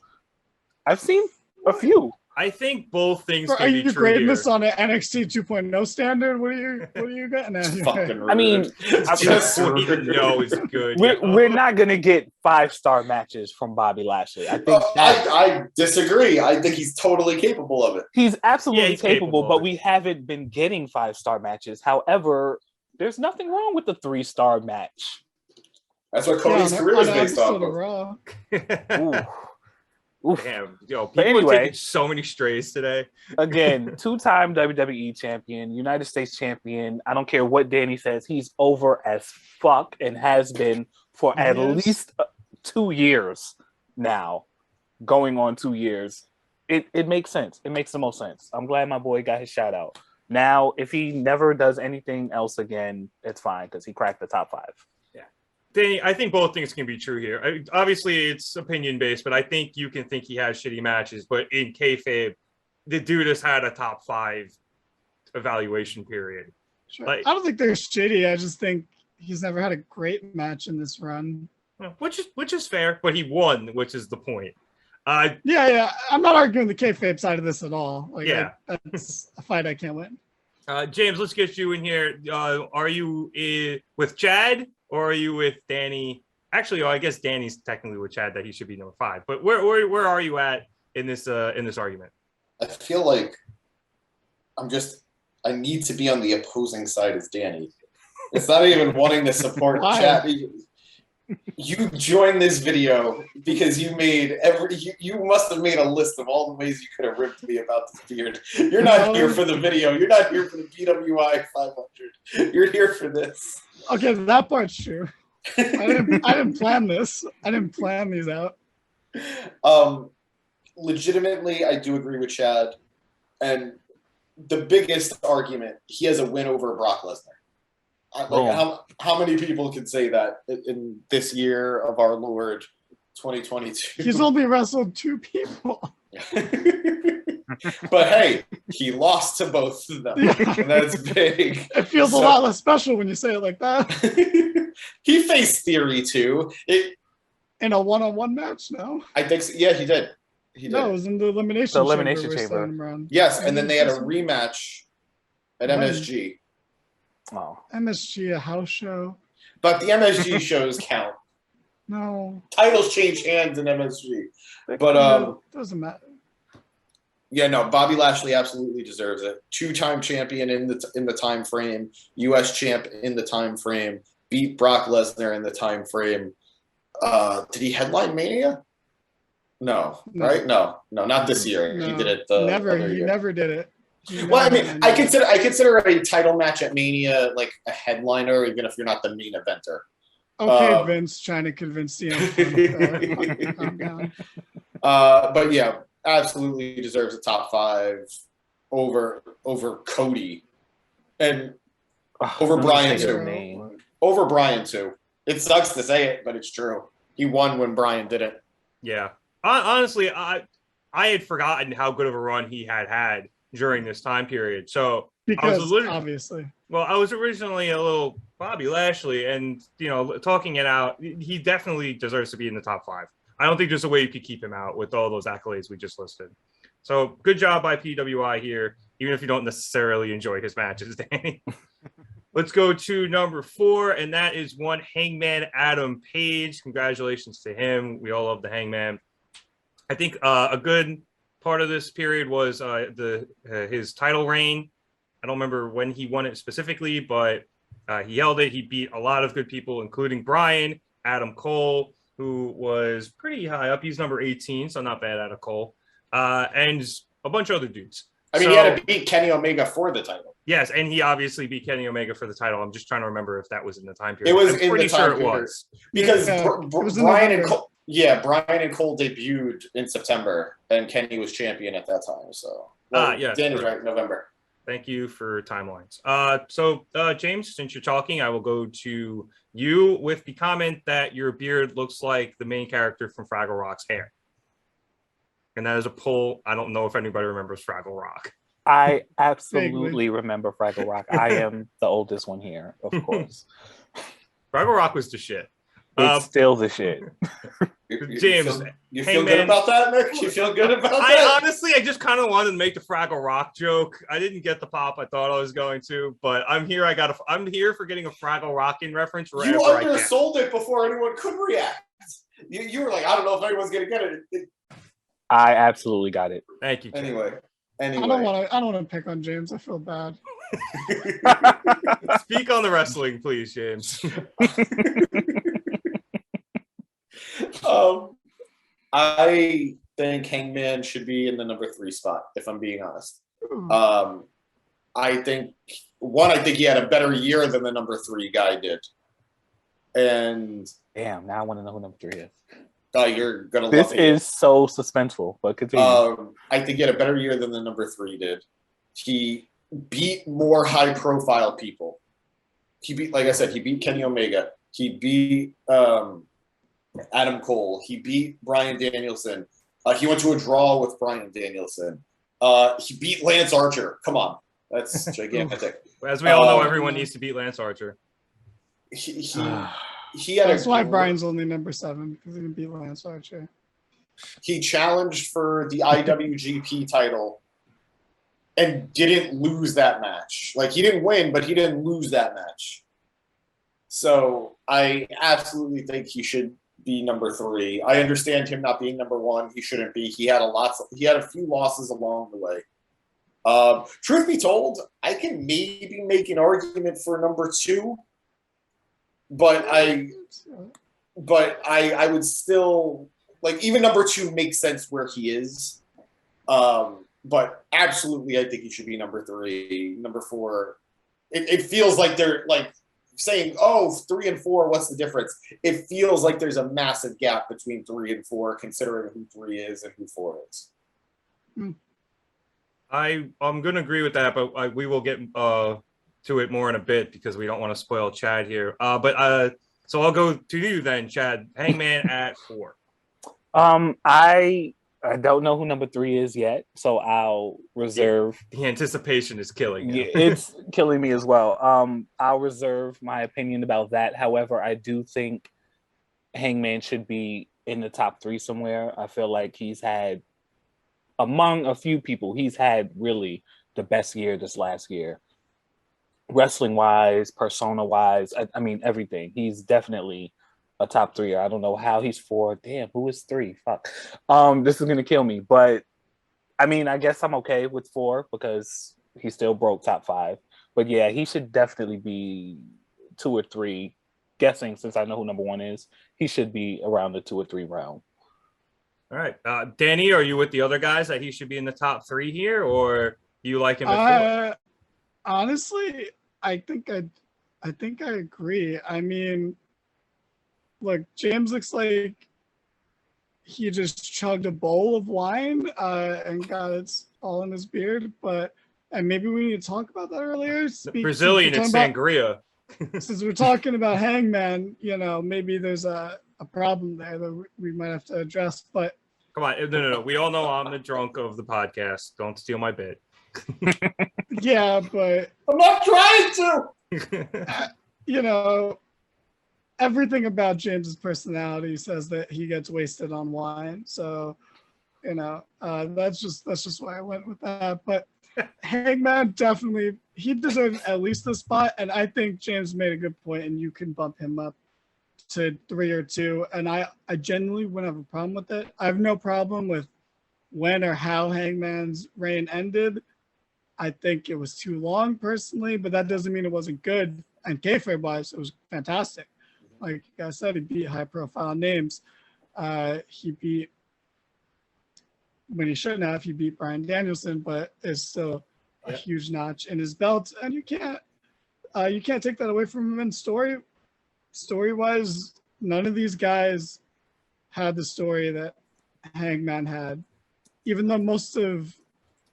S3: I've seen a few.
S1: I think both things
S4: Are
S1: can be
S4: you
S1: true
S4: grading
S1: here.
S4: this on an NXT 2.0 standard? What are you getting at?
S2: It's fucking rude.
S3: I mean,
S2: Just
S1: What you know is good.
S3: we're not gonna get 5-star matches from Bobby Lashley. I think
S2: I disagree. I think he's totally capable of it.
S3: he's absolutely
S1: he's
S3: capable,
S1: capable.
S3: but we haven't been getting 5-star matches. However, there's nothing wrong with the 3-star match.
S2: That's what Cody's career is based off of.
S4: Raw.
S3: Ooh. Oof.
S1: Damn, yo,
S3: But
S1: people are
S3: anyway.
S1: taking so many strays today.
S3: Again, 2-time WWE champion, United States champion. I don't care what Danny says. He's over as fuck and has been for at
S4: Yes.
S3: least 2 years now. Going on 2 years. It makes sense. It makes the most sense. I'm glad my boy got his shout out. Now, if he never does anything else again, it's fine because he cracked the top 5.
S1: Danny, I think both things can be true here. Obviously, it's opinion based, but I think you can think he has shitty matches. But in kayfabe, the dude has had a top 5 evaluation period.
S4: Sure.
S1: Like-
S4: I don't think they're shitty. I just think he's never had a great match in this run.
S1: Which is fair, but he won, which is the point.
S4: Yeah. I'm not arguing the kayfabe side of this at all. Like,
S1: Yeah.
S4: that's a fight I can't win.
S1: James, let's get you in here. Are you with Chad or are you with Danny? Actually, I guess Danny's technically with Chad that he should be number 5. But where are you at in this argument?
S2: I feel like I need to be on the opposing side as Danny. It's not even wanting to support
S4: Why?
S2: Chad. You joined this video because you made you must have made a list of all the ways you could have ripped me about this beard. You're not here for the video. You're not here for the PWI 500. You're here for this.
S4: Okay, that part's true. I didn't plan this. I didn't plan these out.
S2: Legitimately, I do agree with Chad. And the biggest argument, he has a win over Brock Lesnar. How many people can say that in this year of our Lord 2022?
S4: He's only wrestled 2 people.
S2: But hey, he lost to both of them. Yeah. And that's big.
S4: It feels a lot less special when you say it like that.
S2: He faced Theory too.
S4: In a one-on-one match, no?
S2: I think so. Yeah, he did.
S4: No, it was in the elimination chamber.
S2: Yes, and then they had a rematch at MSG.
S3: Oh.
S4: MSG, a house show.
S2: But the MSG shows count.
S4: No.
S2: Titles change hands in MSG. But
S4: doesn't matter.
S2: Yeah, no, Bobby Lashley absolutely deserves it. 2-time champion in the time frame, US champ in the time frame, beat Brock Lesnar in the time frame. Did he headline Mania? No, right? No, not this year.
S4: No,
S2: he did it
S4: He never did it.
S2: Well, I mean, I consider a title match at Mania like a headliner, even if you're not the main eventer.
S4: Okay, Vince trying to convince CM.
S2: But yeah, absolutely deserves a top 5 over Cody and over Bryan too. Over Bryan too. It sucks to say it, but it's true. He won when Bryan didn't.
S1: Yeah, honestly, I had forgotten how good of a run he had during this time period. So
S4: because obviously,
S1: well, I was originally a little Bobby Lashley, and talking it out, he definitely deserves to be in the top 5. I don't think there's a way you could keep him out with all those accolades we just listed. So good job by PWI here, even if you don't necessarily enjoy his matches, Danny. Let's go to number 4, and that is one Hangman Adam Page. Congratulations to him. We all love the Hangman. I think a good part of this period was his title reign. I don't remember when he won it specifically, but he held it. He beat a lot of good people, including Bryan, Adam Cole, who was pretty high up. He's number 18, so not bad out of Cole, and a bunch of other dudes.
S2: I mean, he had to beat Kenny Omega for the title.
S1: Yes, and he obviously beat Kenny Omega for the title. I'm just trying to remember if that was in the time period.
S2: It was
S1: I'm pretty sure it was.
S2: Because Bryan and Cole, Bryan and Cole debuted in September, and Kenny was champion at that time. So,
S1: yes,
S2: Danny's right, November.
S1: Thank you for timelines. So, James, since you're talking, I will go to you with the comment that your beard looks like the main character from Fraggle Rock's hair. And that is a poll. I don't know if anybody remembers Fraggle Rock.
S3: I absolutely remember Fraggle Rock. I am the oldest one here, of course.
S1: Fraggle Rock was the shit.
S3: It's still the shit.
S1: James,
S2: you feel good about that, Nick? You feel good about that?
S1: Honestly, I just kind of wanted to make the Fraggle Rock joke. I didn't get the pop I thought I was going to, but I'm here. I'm here for getting a Fraggle Rockin' reference.
S2: You undersold it before anyone could react. You were like, I don't know if anyone's gonna get it.
S3: I absolutely got it.
S1: Thank you.
S2: Anyway.
S4: I don't want to pick on James. I feel bad.
S1: Speak on the wrestling, please, James.
S2: I think Hangman should be in the number 3 spot, if I'm being honest. I think he had a better year than the number 3 guy did. And
S3: damn, now I want to know who number 3 is.
S2: You're gonna
S3: this
S2: love it.
S3: Is so suspenseful, but continue.
S2: I think he had a better year than the number 3 did. He beat more high-profile people. He beat, like I said, he beat Kenny Omega. He beat Adam Cole. He beat Bryan Danielson. He went to a draw with Bryan Danielson. He beat Lance Archer. Come on, that's gigantic.
S1: As we all know, everyone needs to beat Lance Archer.
S2: He had
S4: That's why Bryan's only number 7, because he didn't beat Lance Archer.
S2: He challenged for the IWGP title and didn't lose that match. Like, he didn't win, but he didn't lose that match. So I absolutely think he should be number 3. I understand him not being number 1. He shouldn't be. He had a few losses along the way. Truth be told, I can maybe make an argument for number 2. But but I would still like even number 2 makes sense where he is. But absolutely, I think he should be number 3. Number 4, it feels like they're like saying, "Oh, 3 and 4, what's the difference?" It feels like there's a massive gap between 3 and 4, considering who 3 is and who 4 is.
S1: I'm gonna agree with that, but we will get to it more in a bit because we don't want to spoil Chad here. So I'll go to you then, Chad. Hangman at 4.
S3: I don't know who number 3 is yet, so I'll reserve.
S1: The anticipation is killing you.
S3: Yeah, it's killing me as well. I'll reserve my opinion about that. However, I do think Hangman should be in the top 3 somewhere. I feel like he's had, among a few people, he's had really the best year this last year. Wrestling wise, persona wise, I mean everything. He's definitely a top 3. I don't know how he's 4. Damn, who is 3? Fuck. This is gonna kill me. But I mean, I guess I'm okay with 4 because he still broke top 5. But yeah, he should definitely be 2 or 3. Guessing since I know who number 1 is, he should be around the 2 or 3 round.
S1: All right, Danny, are you with the other guys that he should be in the top 3 here, or do you like him at 4?
S4: Honestly, I think I agree. I mean, look, James looks like he just chugged a bowl of wine and got it all in his beard. And maybe we need to talk about that earlier.
S1: Brazilian and sangria.
S4: Since we're talking about Hangman, maybe there's a problem there that we might have to address. But
S1: come on, no. We all know I'm the drunk of the podcast. Don't steal my bit.
S4: Yeah, but
S2: I'm not trying to.
S4: Everything about James's personality says that he gets wasted on wine. So, that's just why I went with that. But Hangman definitely, he deserves at least a spot, and I think James made a good point, and you can bump him up to 3 or 2. And I genuinely wouldn't have a problem with it. I have no problem with when or how Hangman's reign ended. I think it was too long personally, but that doesn't mean it wasn't good. And kayfabe wise, it was fantastic. Like I said, he beat high profile names. He beat, when he shouldn't have, he beat Bryan Danielson, but it's still a huge notch in his belt. And you can't take that away from him. And story wise, none of these guys had the story that Hangman had, even though most of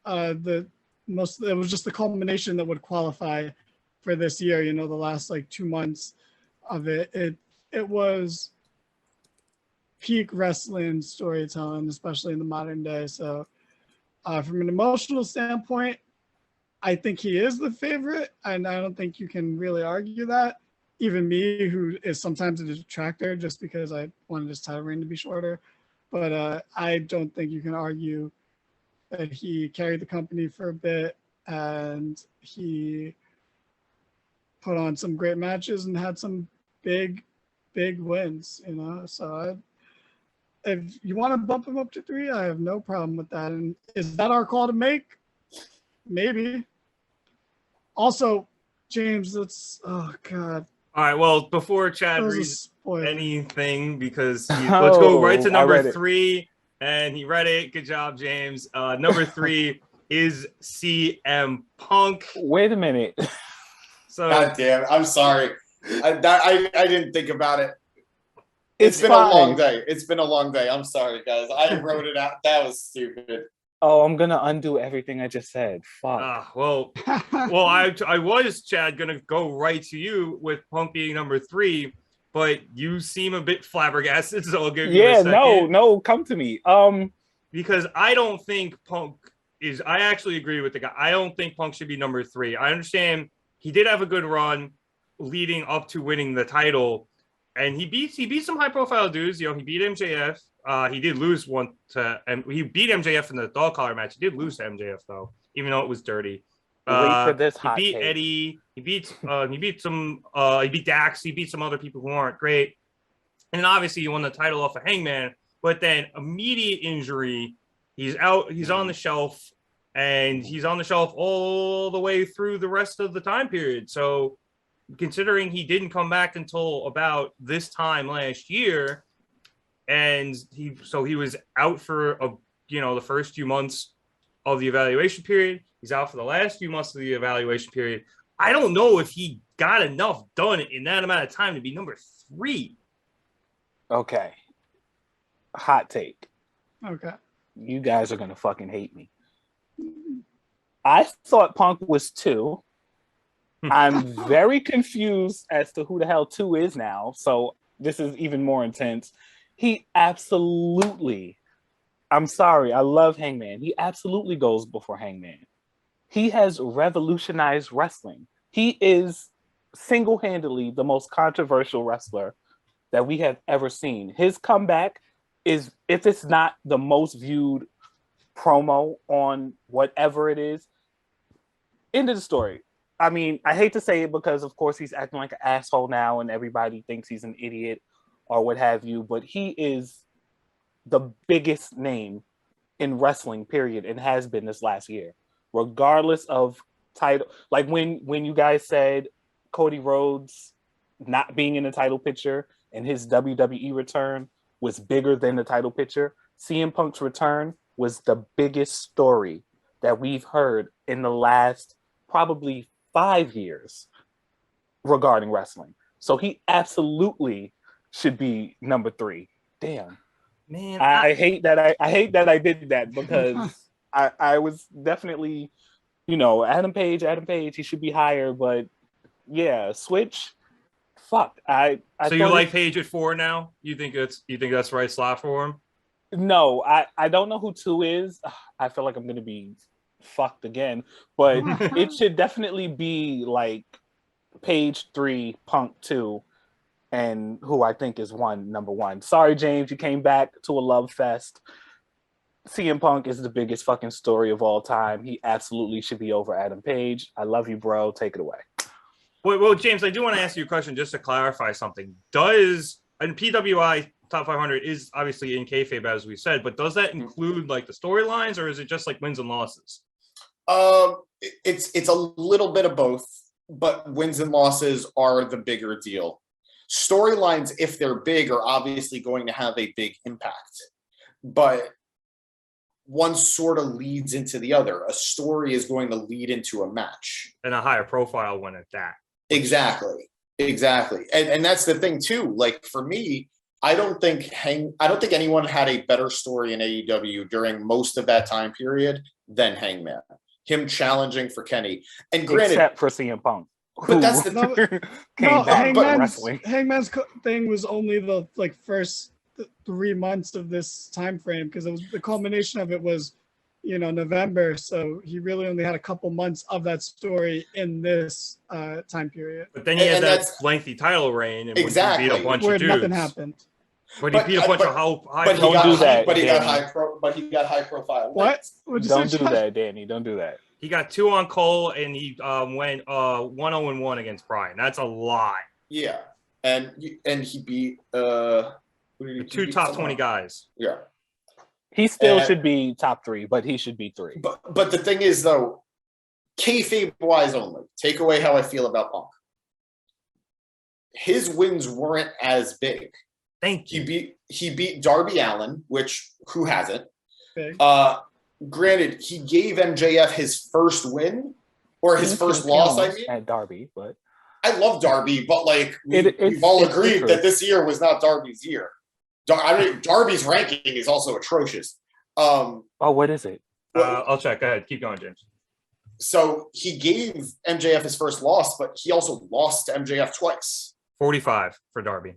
S4: it was just the culmination that would qualify for this year. The last 2 months of it was peak wrestling storytelling, especially in the modern day. So from an emotional standpoint, I think he is the favorite, and I don't think you can really argue that. Even me, who is sometimes a detractor just because I wanted his title reign to be shorter, but I don't think you can argue that he carried the company for a bit and he put on some great matches and had some big wins, So if you want to bump him up to 3, I have no problem with that. And is that our call to make? Maybe. Also, James, oh God.
S1: All right. Well, before Chad reads anything, because let's go right to number 3. And he read it. Good job, James. Number 3 is CM Punk.
S3: Wait a minute.
S2: So, God damn, I'm sorry. I didn't think about it. It's been
S3: fine.
S2: A long day. It's been a long day. I'm sorry, guys. I wrote it out. That was stupid.
S3: Oh, I'm gonna undo everything I just said. Fuck.
S1: Well, I was, Chad, gonna go right to you with Punk being number 3, but you seem a bit flabbergasted, so I'll give you a second.
S3: No, come to me.
S1: Because I don't think Punk is. I actually agree with the guy. I don't think Punk should be number 3. I understand he did have a good run leading up to winning the title, and he beat some high profile dudes. He beat MJF. He did lose one and he beat MJF in the dog collar match. He did lose to MJF though, even though it was dirty.
S3: Wait for this.
S1: He beat Eddie. He beat Dax. He beat some other people who aren't great. And then obviously he won the title off of Hangman. But then immediate injury, he's out. He's on the shelf, and he's on the shelf all the way through the rest of the time period. So considering he didn't come back until about this time last year, and he was out for the first few months of the evaluation period. He's out for the last few months of the evaluation period. I don't know if he got enough done in that amount of time to be number 3.
S3: Okay. Hot take.
S4: Okay.
S3: You guys are gonna fucking hate me. I thought Punk was 2. I'm very confused as to who the hell 2 is now. So this is even more intense. He absolutely, I'm sorry, I love Hangman. He absolutely goes before Hangman. He has revolutionized wrestling. He is single-handedly the most controversial wrestler that we have ever seen. His comeback is, if it's not the most viewed promo on whatever it is, end of the story. I mean, I hate to say it because, of course, he's acting like an asshole now and everybody thinks he's an idiot or what have you, but he is the biggest name in wrestling, period, and has been this last year, regardless of title. Like when you guys said Cody Rhodes not being in the title picture and his WWE return was bigger than the title picture, CM Punk's return was the biggest story that we've heard in the last probably 5 years regarding wrestling. So he absolutely should be number 3. Damn.
S1: Man,
S3: I hate that I did that because I was definitely, Adam Page, he should be higher, but yeah, Switch, fuck. I
S1: so you like Page at 4 now? You think that's the right slot for him?
S3: No, I don't know who 2 is. I feel like I'm gonna be fucked again, but it should definitely be like Page 3, Punk 2, and who I think is number 1. Sorry, James, you came back to a love fest. CM Punk is the biggest fucking story of all time. He absolutely should be over Adam Page. I love you, bro. Take it away.
S1: Well, James, I do want to ask you a question just to clarify something. And PWI Top 500 is obviously in kayfabe, as we said, but does that include like the storylines, or is it just like wins and losses?
S2: It's a little bit of both, but wins and losses are the bigger deal. Storylines, if they're big, are obviously going to have a big impact, but one sort of leads into the other. A story is going to lead into a match,
S1: and a higher profile one at that.
S2: Exactly. And that's the thing too. Like for me, I don't think anyone had a better story in AEW during most of that time period than Hangman. Him challenging for Kenny, and granted,
S3: except for CM Punk.
S2: But that's the
S4: Hangman's thing was only the first 3 months of this time frame, because it was the culmination of it was November, so he really only had a couple months of that story in this time period.
S1: But then he had that lengthy title reign, and
S2: exactly
S1: he beat a bunch
S4: where
S1: of dudes.
S4: Nothing happened.
S1: But he beat a bunch of high.
S2: But he got high profile.
S4: What?
S3: Don't do that, Danny. Don't do that.
S1: He got 2 on Cole, and he went 1-0-1 against Bryan. That's a lot.
S2: Yeah, and he beat
S1: 2 top 20 guys.
S2: Yeah,
S3: he still should be top 3, but he should be 3.
S2: But the thing is, though, kayfabe wise only, take away how I feel about Punk. His wins weren't as big.
S1: Thank you.
S2: He beat Darby Allin, which who hasn't?
S4: Big.
S2: Granted, he gave MJF his first win or his first loss. I mean,
S3: at Darby, but
S2: I love Darby, but like we've all agreed that this year was not Darby's year. Darby's ranking is also atrocious.
S3: What is it?
S1: I'll check. Go ahead. Keep going, James.
S2: So he gave MJF his first loss, but he also lost to MJF twice.
S1: 45 for Darby.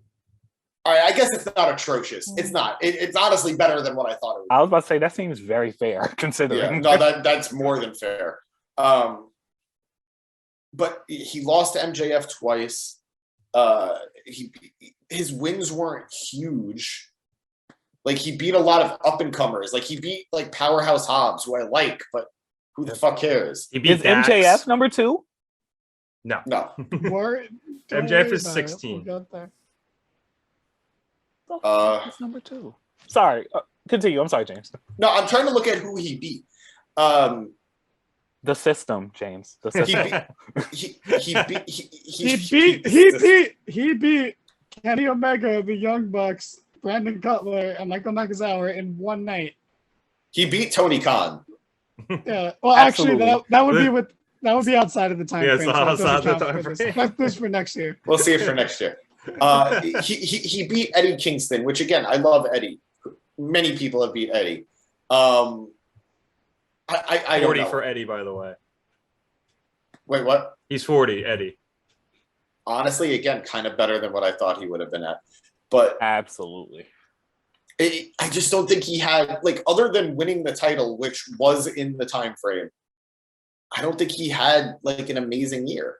S2: All right, I guess it's not atrocious. It's not. It's honestly better than what I thought it would be.
S3: I was about to say that seems very fair considering.
S2: Yeah, no, that's more than fair. But he lost to MJF twice. His wins weren't huge. Like he beat a lot of up and comers. Like he beat like Powerhouse Hobbs, who I like, but who the fuck cares?
S1: He beat Dax.
S3: MJF number 2?
S2: No.
S1: MJF is 16.
S3: It's number 2. Sorry, continue. I'm sorry, James.
S2: No, I'm trying to look at who he beat.
S3: The system, James. The system.
S4: He beat Kenny Omega, the Young Bucks, Brandon Cutler, and Michael Nakazawa in one night.
S2: He beat Tony Khan.
S4: Yeah. Well, actually, that would be outside of the time frame. So outside the time frame. That's for next year.
S2: We'll see it for next year. He beat Eddie Kingston, which again, I love Eddie. Many people have beat Eddie. I
S1: 40
S2: don't know.
S1: for Eddie, by the way.
S2: Wait, what?
S1: He's 40, Eddie.
S2: Honestly, again, kind of better than what I thought he would have been at. But
S3: absolutely.
S2: I just don't think he had, like, other than winning the title, which was in the time frame, I don't think he had like an amazing year.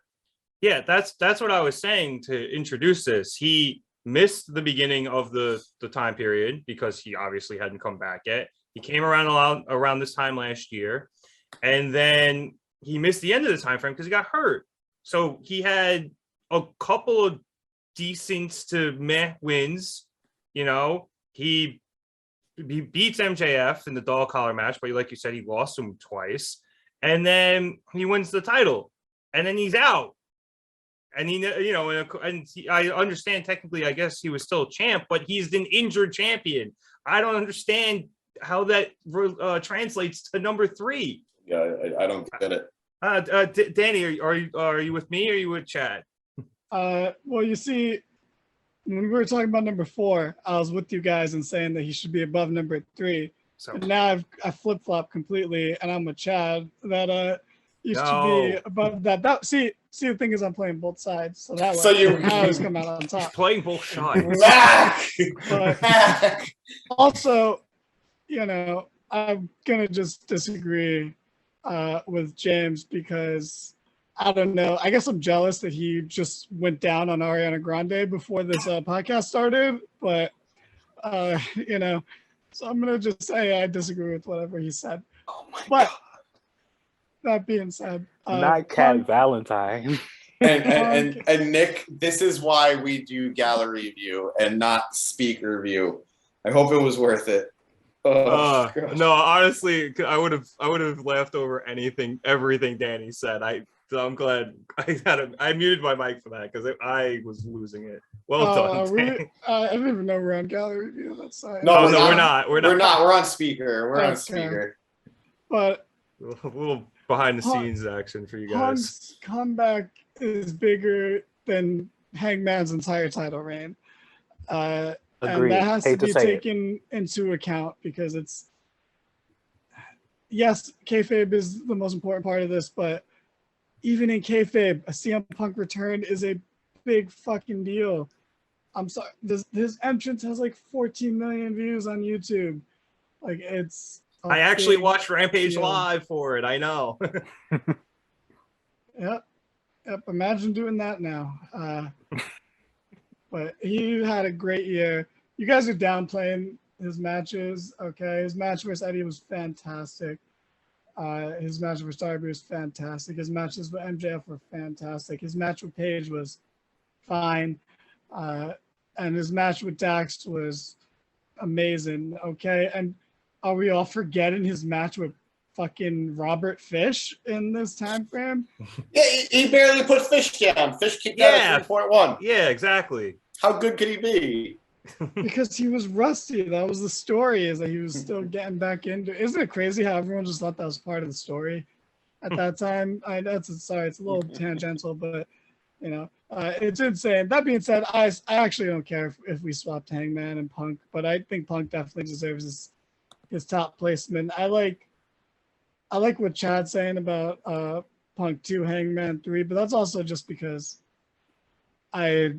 S1: Yeah, that's what I was saying to introduce this. He missed the beginning of the time period because he obviously hadn't come back yet. He came around this time last year, and then he missed the end of the time frame because he got hurt. So he had a couple of decent to meh wins. You know, he beats MJF in the dog collar match, but like you said, he lost him twice. And then he wins the title, and then he's out. And he, you know, I understand technically, I guess he was still a champ, but he's an injured champion. I don't understand how that translates to number 3.
S2: Yeah, I don't get it.
S1: Danny, are you with me or are you with Chad?
S4: Well, you see, when we were talking about number 4, I was with you guys and saying that he should be above number 3. So and now I flip-flop completely, and I'm with Chad that used to be above that. See, the thing is, I'm playing both sides, so that way
S2: you
S4: always come out on top.
S1: Playing both sides.
S4: But also, you know, I'm gonna just disagree with James because I don't know. I guess I'm jealous that he just went down on Ariana Grande before this podcast started, but you know. So I'm going to just say I disagree with whatever he said.
S2: Oh my
S4: God. That being said.
S3: Not Cat Valentine.
S2: And Nick, this is why we do gallery view and not speaker view. I hope it was worth it.
S1: No, honestly, I would have laughed over everything Danny said. So I'm glad I muted my mic for that because I was losing it. Well done.
S4: I didn't even know we're on gallery view. That's
S2: no,
S1: we're not. We're on
S2: speaker. We're on speaker.
S4: But
S1: a little behind the scenes action for you guys.
S4: Punk's comeback is bigger than Hangman's entire title reign. And that has to be taken into account because it's yes, kayfabe is the most important part of this, but even in kayfabe, a CM Punk return is a big fucking deal. I'm sorry, his entrance has like 14 million views on YouTube. Like it's.
S1: I actually watched Rampage live for it. I know.
S4: Yep. Imagine doing that now. But he had a great year. You guys are downplaying his matches. Okay, his match versus Eddie was fantastic. His match with Darby was fantastic. His matches with MJF were fantastic. His match with Paige was fine. And his match with Dax was amazing. Okay. And are we all forgetting his match with fucking Robert Fish in this time frame?
S2: Yeah, he barely put Fish down. Fish kicked out at 3.1.
S1: Yeah, exactly.
S2: How good could he be?
S4: Because he was rusty. That was the story, is that he was still getting back into it. Isn't it crazy how everyone just thought that was part of the story at that time? Sorry, it's a little tangential, but you know, it's insane. That being said, I actually don't care if we swapped Hangman and Punk, but I think Punk definitely deserves his top placement. I like what Chad's saying about Punk 2, Hangman 3, but that's also just because I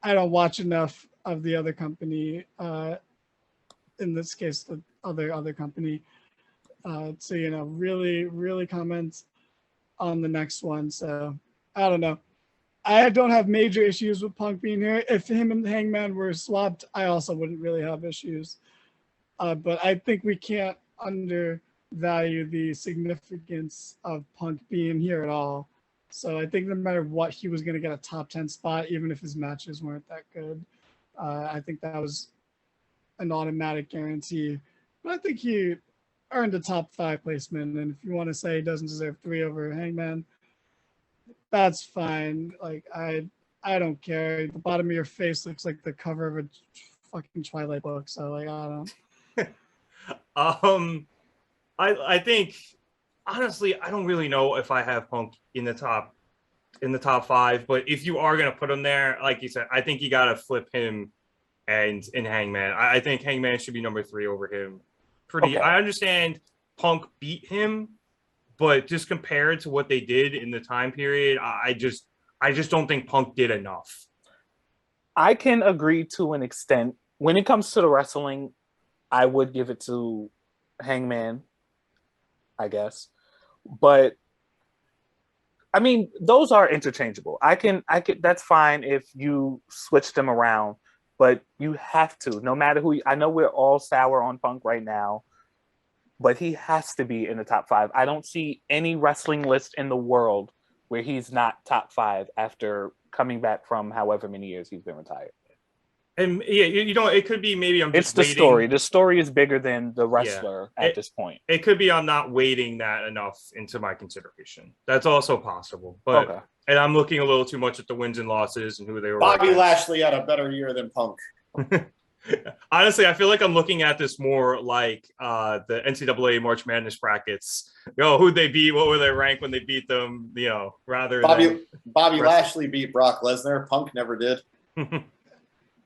S4: don't watch enough of the other company, in this case, the other company, to, you know, really comment on the next one. So I don't know. I don't have major issues with Punk being here. If him and Hangman were swapped, I also wouldn't really have issues. But I think we can't undervalue the significance of Punk being here at all. So I think no matter what, he was going to get a top 10 spot, even if his matches weren't that good. I think that was an automatic guarantee. But I think he earned a top 5 placement. And if you want to say he doesn't deserve 3 over Hangman, that's fine. Like I don't care. The bottom of your face looks like the cover of a fucking Twilight book. So like I don't.
S1: I think honestly, I don't really know if I have Punk in the top 5, but if you are gonna put him there, like you said, I think you gotta flip him and in Hangman. I think Hangman should be number 3 over him.
S3: Okay.
S1: I understand Punk beat him, but just compared to what they did in the time period, I just don't think Punk did enough.
S3: I can agree to an extent. When it comes to the wrestling, I would give it to Hangman, I guess. But I mean, those are interchangeable. I can that's fine if you switch them around, but you have to, no matter who I know we're all sour on Punk right now, but he has to be in the top 5. I don't see any wrestling list in the world where he's not top 5 after coming back from however many years he's been retired.
S1: And yeah, it could be maybe
S3: it's the waiting. Story. The story is bigger than the wrestler at this point.
S1: It could be I'm not weighting that enough into my consideration. That's also possible. But okay. And I'm looking a little too much at the wins and losses and who they were.
S2: Bobby Lashley had a better year than Punk.
S1: Honestly, I feel like I'm looking at this more like the NCAA March Madness brackets. Who'd they beat? What were their rank when they beat them? Rather
S2: than Bobby Lashley beat Brock Lesnar. Punk never did.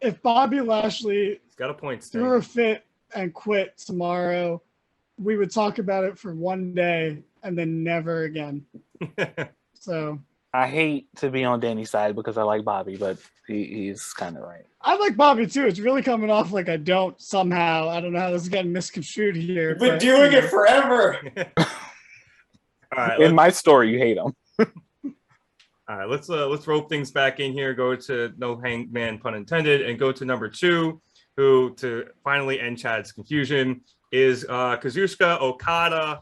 S4: If Bobby Lashley
S1: got a point,
S4: threw a fit and quit tomorrow, we would talk about it for one day and then never again. So
S3: I hate to be on Danny's side because I like Bobby, but he's kind of right.
S4: I like Bobby too. It's really coming off like I don't somehow. I don't know how this is getting misconstrued here.
S2: You've been doing it forever.
S1: All right.
S3: In my story, you hate him.
S1: All right, let's rope things back in here. Go to no Hangman, pun intended, and go to number 2, who to finally end Chad's confusion is Kazuchika Okada.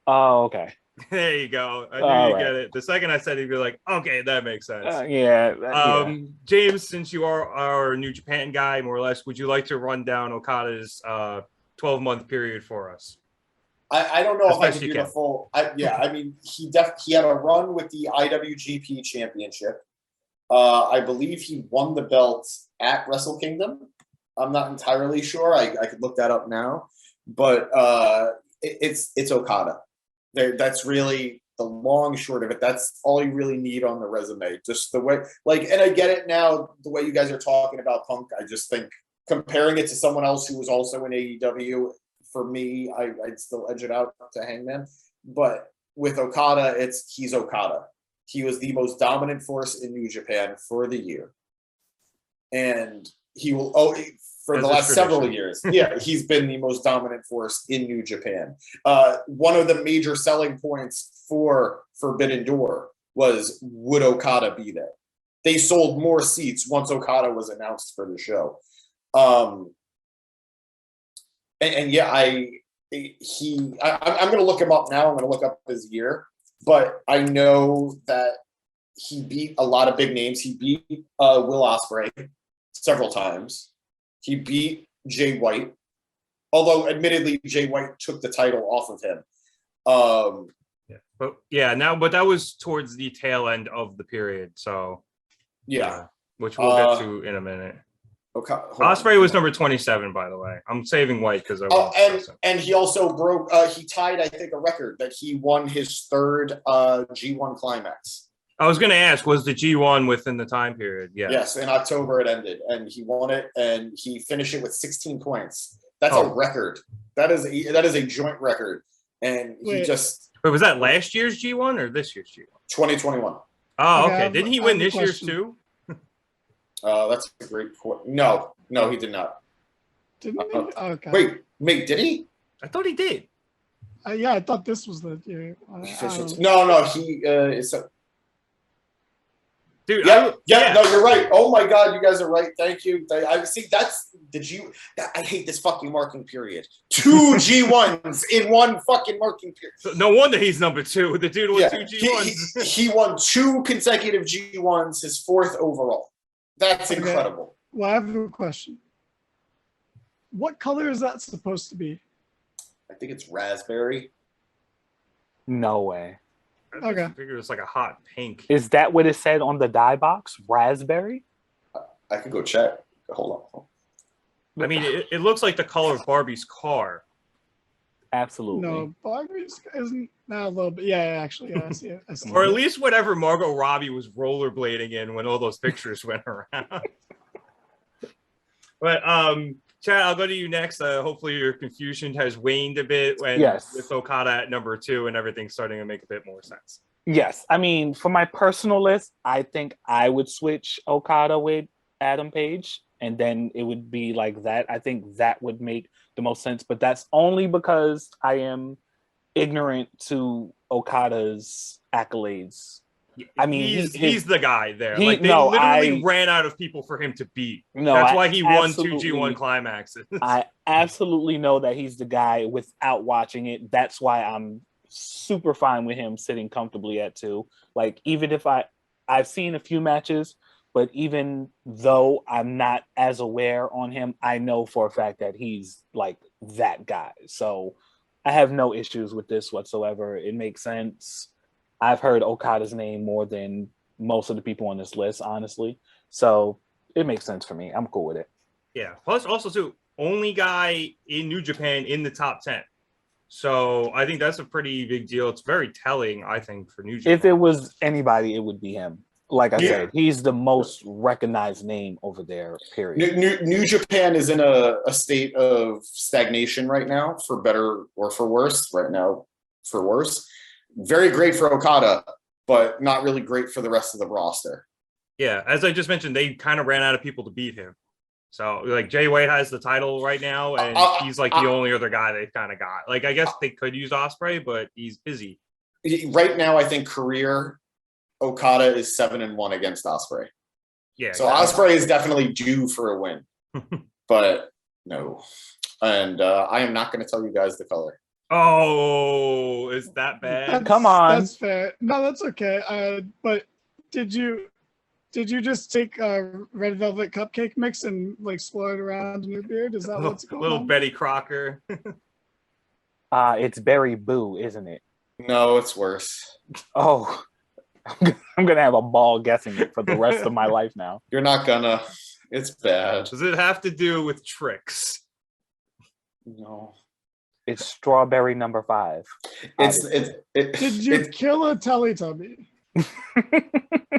S3: Oh, okay.
S1: There you go. I knew you'd get it. The second I said it, you'd be like, okay, that makes sense.
S3: Yeah.
S1: James, since you are our New Japan guy, more or less, would you like to run down Okada's 12-month period for us?
S2: I don't know if I can do the full. I mean, he had a run with the IWGP Championship. I believe he won the belt at Wrestle Kingdom. I'm not entirely sure. I could look that up now, but it's Okada. That's really the long short of it. That's all you really need on the resume. Just the way, and I get it now. The way you guys are talking about Punk, I just think comparing it to someone else who was also in AEW. For me, I'd still edge it out to Hangman. But with Okada, he's Okada. He was the most dominant force in New Japan for the year. And he will, for the last several years, he's been the most dominant force in New Japan. One of the major selling points for Forbidden Door was, would Okada be there? They sold more seats once Okada was announced for the show. I'm going to look him up now. I'm going to look up his year, but I know that he beat a lot of big names. He beat Will Ospreay several times. He beat Jay White, although admittedly Jay White took the title off of him.
S1: But that was towards the tail end of the period. So which we'll get to in a minute. Okay, Ospreay was number 27, by the way. I'm saving White because
S2: and he also broke. He tied, I think, a record that he won his 3rd G1 climax.
S1: I was going to ask, was the G1 within the time period? Yeah.
S2: Yes, in October it ended, and he won it, and he finished it with 16 points. That's a record. That is a joint record, and he just.
S1: Wait, was that last year's G1 or this year's G1?
S2: 2021.
S1: Oh, okay. Didn't he win this year's too?
S2: That's a great point. No, he did not.
S4: Didn't he?
S2: Okay. Wait, did he?
S1: I thought he did.
S4: I thought this was the year.
S2: No, he is.
S1: Dude,
S2: no, you're right. Oh my God, you guys are right. Thank you. I hate this fucking marking period. 2 G1s in one fucking marking period.
S1: So no wonder he's number 2. The dude won 2 G1s.
S2: He won 2 consecutive G1s, his 4th overall. That's incredible.
S4: Well, I have a question. What color is that supposed to be?
S2: I think it's raspberry.
S3: No way.
S1: I
S4: Okay.
S1: figured it's like a hot pink.
S3: Is that what it said on the dye box? Raspberry?
S2: I can go check. Hold on.
S1: I mean, it looks like the color of Barbie's car.
S3: Absolutely.
S4: No, Barbie's isn't now a little bit. Yeah, actually, yeah, I see it. I see
S1: Or
S4: it.
S1: at least whatever Margot Robbie was rollerblading in when all those pictures went around. But Chad, I'll go to you next. Hopefully your confusion has waned a bit with Okada at number 2 and everything's starting to make a bit more sense.
S3: Yes. I mean, for my personal list, I think I would switch Okada with Adam Page, and then it would be like that. I think that would make the most sense, but that's only because I am ignorant to Okada's accolades. I mean,
S1: he's the guy there.
S3: They
S1: literally ran out of people for him to beat. That's why he won 2 G1 climaxes.
S3: I absolutely know that he's the guy without watching it. That's why I'm super fine with him sitting comfortably at 2. Like, even if I've seen a few matches, but even though I'm not as aware on him, I know for a fact that he's like that guy. So I have no issues with this whatsoever. It makes sense. I've heard Okada's name more than most of the people on this list, honestly. So it makes sense for me. I'm cool with it.
S1: Yeah. Plus, also, too, only guy in New Japan in the top 10. So I think that's a pretty big deal. It's very telling, I think, for New Japan.
S3: If it was anybody, it would be him. Like I said, he's the most recognized name over there, period.
S2: New Japan is in a state of stagnation right now, for better or for worse. Right now, for worse. Very great for Okada, but not really great for the rest of the roster.
S1: Yeah, as I just mentioned, they kind of ran out of people to beat him. So, like, Jay White has the title right now, and he's like the only other guy they've kind of got. Like, I guess they could use Ospreay, but he's busy.
S2: Right now, I think career Okada is 7-1 against Ospreay.
S1: Yeah.
S2: So Ospreay is definitely due for a win, but no. And I am not going to tell you guys the color.
S1: Oh, is that bad?
S3: Come on.
S4: That's fair. No, that's okay. But did you just take a red velvet cupcake mix and like swirl it around in your beard? Is that what's going
S1: little
S4: on?
S1: Betty Crocker.
S3: It's Berry Boo, isn't it?
S2: No, it's worse.
S3: Oh, I'm gonna have a ball guessing it for the rest of my life now.
S2: You're not gonna. It's bad.
S1: Does it have to do with tricks?
S2: No.
S3: It's strawberry number 5.
S4: Did you kill a Teletubby?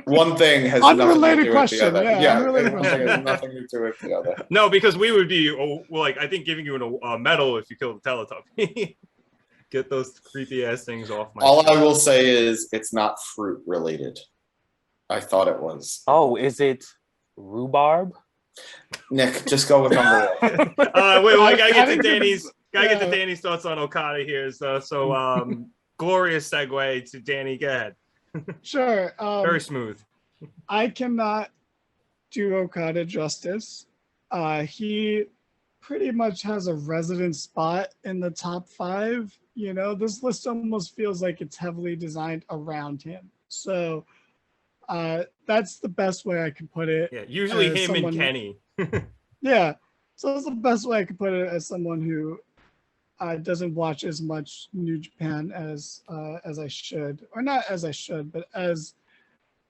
S2: One thing has
S4: unrelated
S2: nothing to do
S4: question.
S2: With the other.
S4: Yeah, unrelated
S2: one
S4: question.
S2: thing has nothing to do with the other.
S1: No, because we would be I think giving you a medal if you killed the Teletubby. Get those creepy ass things off my.
S2: All I will say is it's not fruit related. I thought it was.
S3: Oh, is it rhubarb?
S2: Nick, just go with number 1.
S1: Wait, I gotta get to Danny's. Gotta get to Danny's thoughts on Okada here. So glorious segue to Danny. Go ahead.
S4: Sure.
S1: Very smooth.
S4: I cannot do Okada justice. He pretty much has a resident spot in the top 5. You know, this list almost feels like it's heavily designed around him. So that's the best way I can put it.
S1: Yeah, usually him and Kenny.
S4: Yeah. So that's the best way I could put it as someone who doesn't watch as much New Japan as I should, or not as I should, but as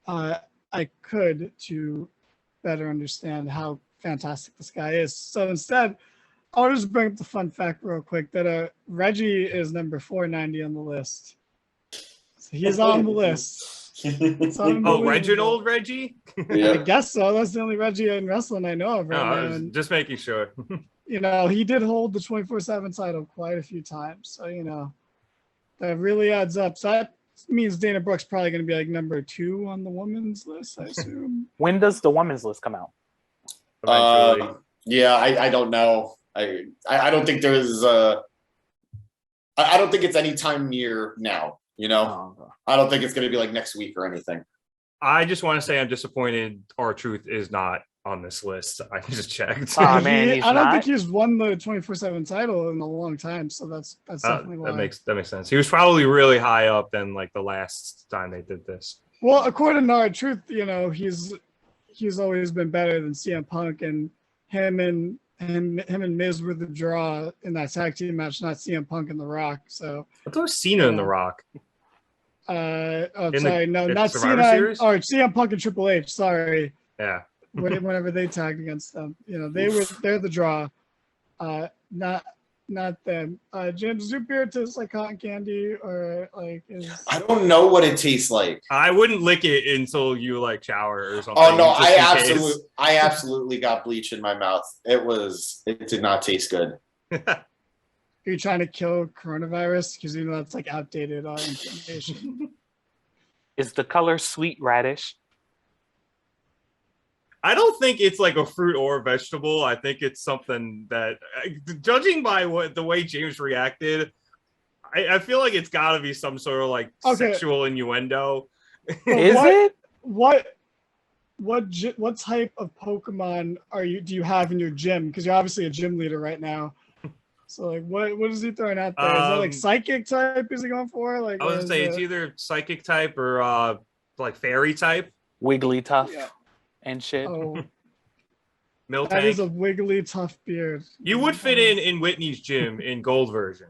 S4: I could to better understand how fantastic this guy is. So instead, I'll just bring up the fun fact real quick that Reggie is number 490 on the list. So he's on the list.
S1: Oh, Reginald Reggie?
S2: Yeah.
S4: I guess so. That's the only Reggie in wrestling I know of right now.
S1: I was just making sure.
S4: You know, he did hold the 24/7 title quite a few times. So, you know, that really adds up. So that means Dana Brooke's probably going to be like number 2 on the women's list, I assume.
S3: When does the women's list come out?
S1: Eventually.
S2: Yeah, I don't know. I don't think there's I don't think it's any time near now, you know?
S3: Oh, okay.
S2: I don't think it's going to be like next week or anything.
S1: I just want to say I'm disappointed R-Truth is not on this list. I just checked.
S3: Oh, man,
S4: I don't think he's won the 24/7 title in a long time, so that's definitely why.
S1: That makes sense. He was probably really high up than like the last time they did this.
S4: Well, according to R-Truth, you know, he's always been better than CM Punk, and him and him and Miz were the draw in that tag team match, not CM Punk and The Rock. So
S1: I thought it was Cena and The Rock.
S4: Not
S1: Survivor
S4: Cena
S1: Series?
S4: or CM Punk and Triple H. Sorry,
S1: Yeah.
S4: whenever they tagged against them, they're the draw. Not them. James, does your beer taste like cotton candy or like is?
S2: I don't know what it tastes like.
S1: I wouldn't lick it until you like shower or something.
S2: Oh no,
S1: just
S2: I absolutely got bleach in my mouth. It did not taste good.
S4: Are you trying to kill coronavirus? Because that's like outdated information.
S3: Is the color sweet radish?
S1: I don't think it's like a fruit or a vegetable. I think it's something that, judging by the way James reacted, I feel like it's got to be some sort of like sexual innuendo.
S3: Is it?
S4: What type of Pokemon do you have in your gym? Because you're obviously a gym leader right now. So like, what is he throwing out there? Is that like psychic type? Is he going for? Like,
S1: I was gonna say it's either psychic type or like fairy type.
S3: Wigglytuff and shit.
S4: Oh,
S1: Miltank.
S4: that is a wiggly tough beard.
S1: You would fit in Whitney's gym in gold version.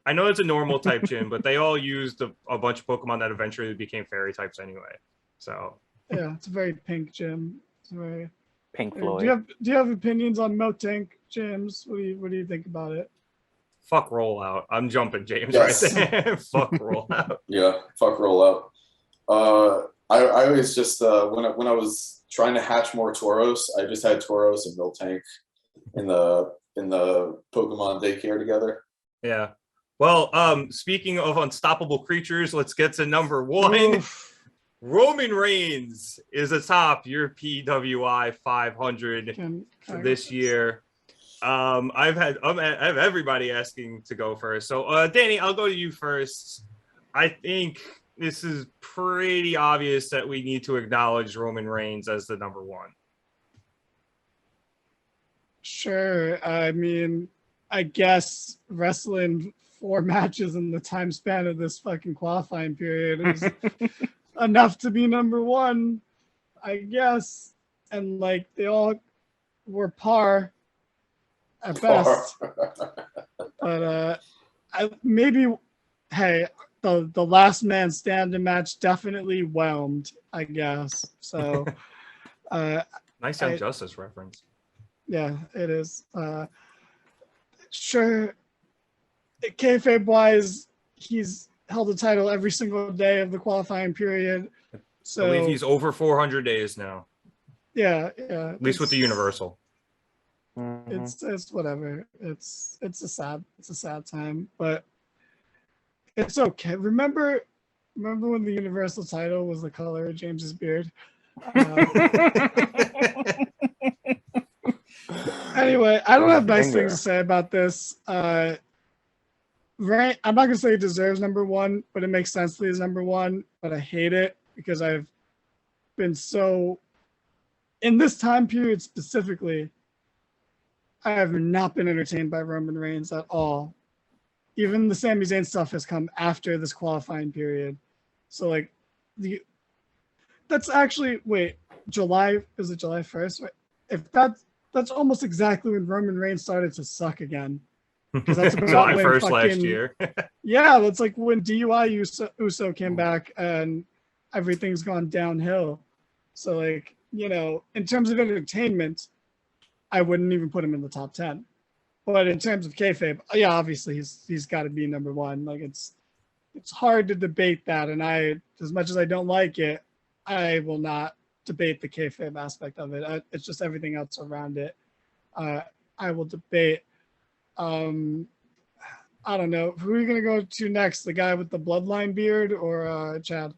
S1: I know it's a normal type gym, but they all used a bunch of Pokemon that eventually became fairy types anyway. So
S4: yeah, it's a very pink gym. It's very
S3: Pink Floyd.
S4: Do you have opinions on Miltank, James? What do you think about it?
S1: fuck rollout. I'm jumping James
S2: Yes.
S1: right there. Fuck rollout.
S2: Yeah, fuck rollout. I always just when I was trying to hatch more Tauros, I just had Tauros and Miltank in the Pokemon daycare together.
S1: Yeah. Well, speaking of unstoppable creatures, let's get to number one.
S4: Oof.
S1: Roman Reigns is atop your PWI 500 this year. I have everybody asking to go first. So, Danny, I'll go to you first. I think this is pretty obvious that we need to acknowledge Roman Reigns as the number one.
S4: Sure. I mean, I guess wrestling 4 matches in the time span of this fucking qualifying period is enough to be number one, I guess. And like they all were par at best. But the last man standing match definitely whelmed, I guess. So
S1: Nice Young Justice reference.
S4: Yeah, it is. Sure. Kayfabe wise, he's held the title every single day of the qualifying period. So
S1: I believe he's over 400 days now.
S4: Yeah.
S1: At least with the Universal.
S4: It's whatever. It's a sad time, but it's okay. Remember when the Universal title was the color of James's beard? Anyway, I don't have nice things to say about this. I'm not gonna say he deserves number one, but it makes sense that he's number one. But I hate it because I've been so in this time period specifically. I have not been entertained by Roman Reigns at all. Even the Sami Zayn stuff has come after this qualifying period. So like that's actually July 1st? Right? If that's almost exactly when Roman Reigns started to suck again. Because that's about
S1: July
S4: when
S1: 1st last year.
S4: Yeah, that's like when DUI Uso came back and everything's gone downhill. So like, in terms of entertainment, I wouldn't even put him in the top 10. But in terms of kayfabe, yeah, obviously he's got to be number one. Like it's hard to debate that, and as much as I don't like it, I will not debate the kayfabe aspect of it. It's just everything else around it. I will debate. I don't know. Who are you gonna go to next? The guy with the bloodline beard or Chad?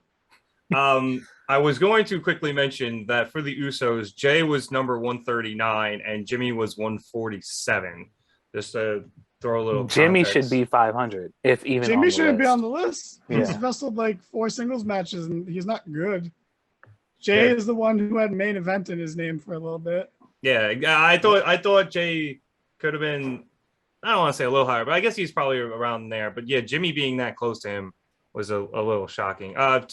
S1: I was going to quickly mention that for the Usos, Jay was number 139 and Jimmy was 147. Just to throw a little
S3: Jimmy
S1: context.
S3: should be 500, if even.
S4: Jimmy shouldn't be on the list. He's
S3: Yeah.
S4: wrestled like 4 singles matches and he's not good. Jay is the one who had main event in his name for a little bit.
S1: Yeah, I thought Jay could have been, I don't want to say a little higher, but I guess he's probably around there. But yeah, Jimmy being that close to him was a little shocking. Chad,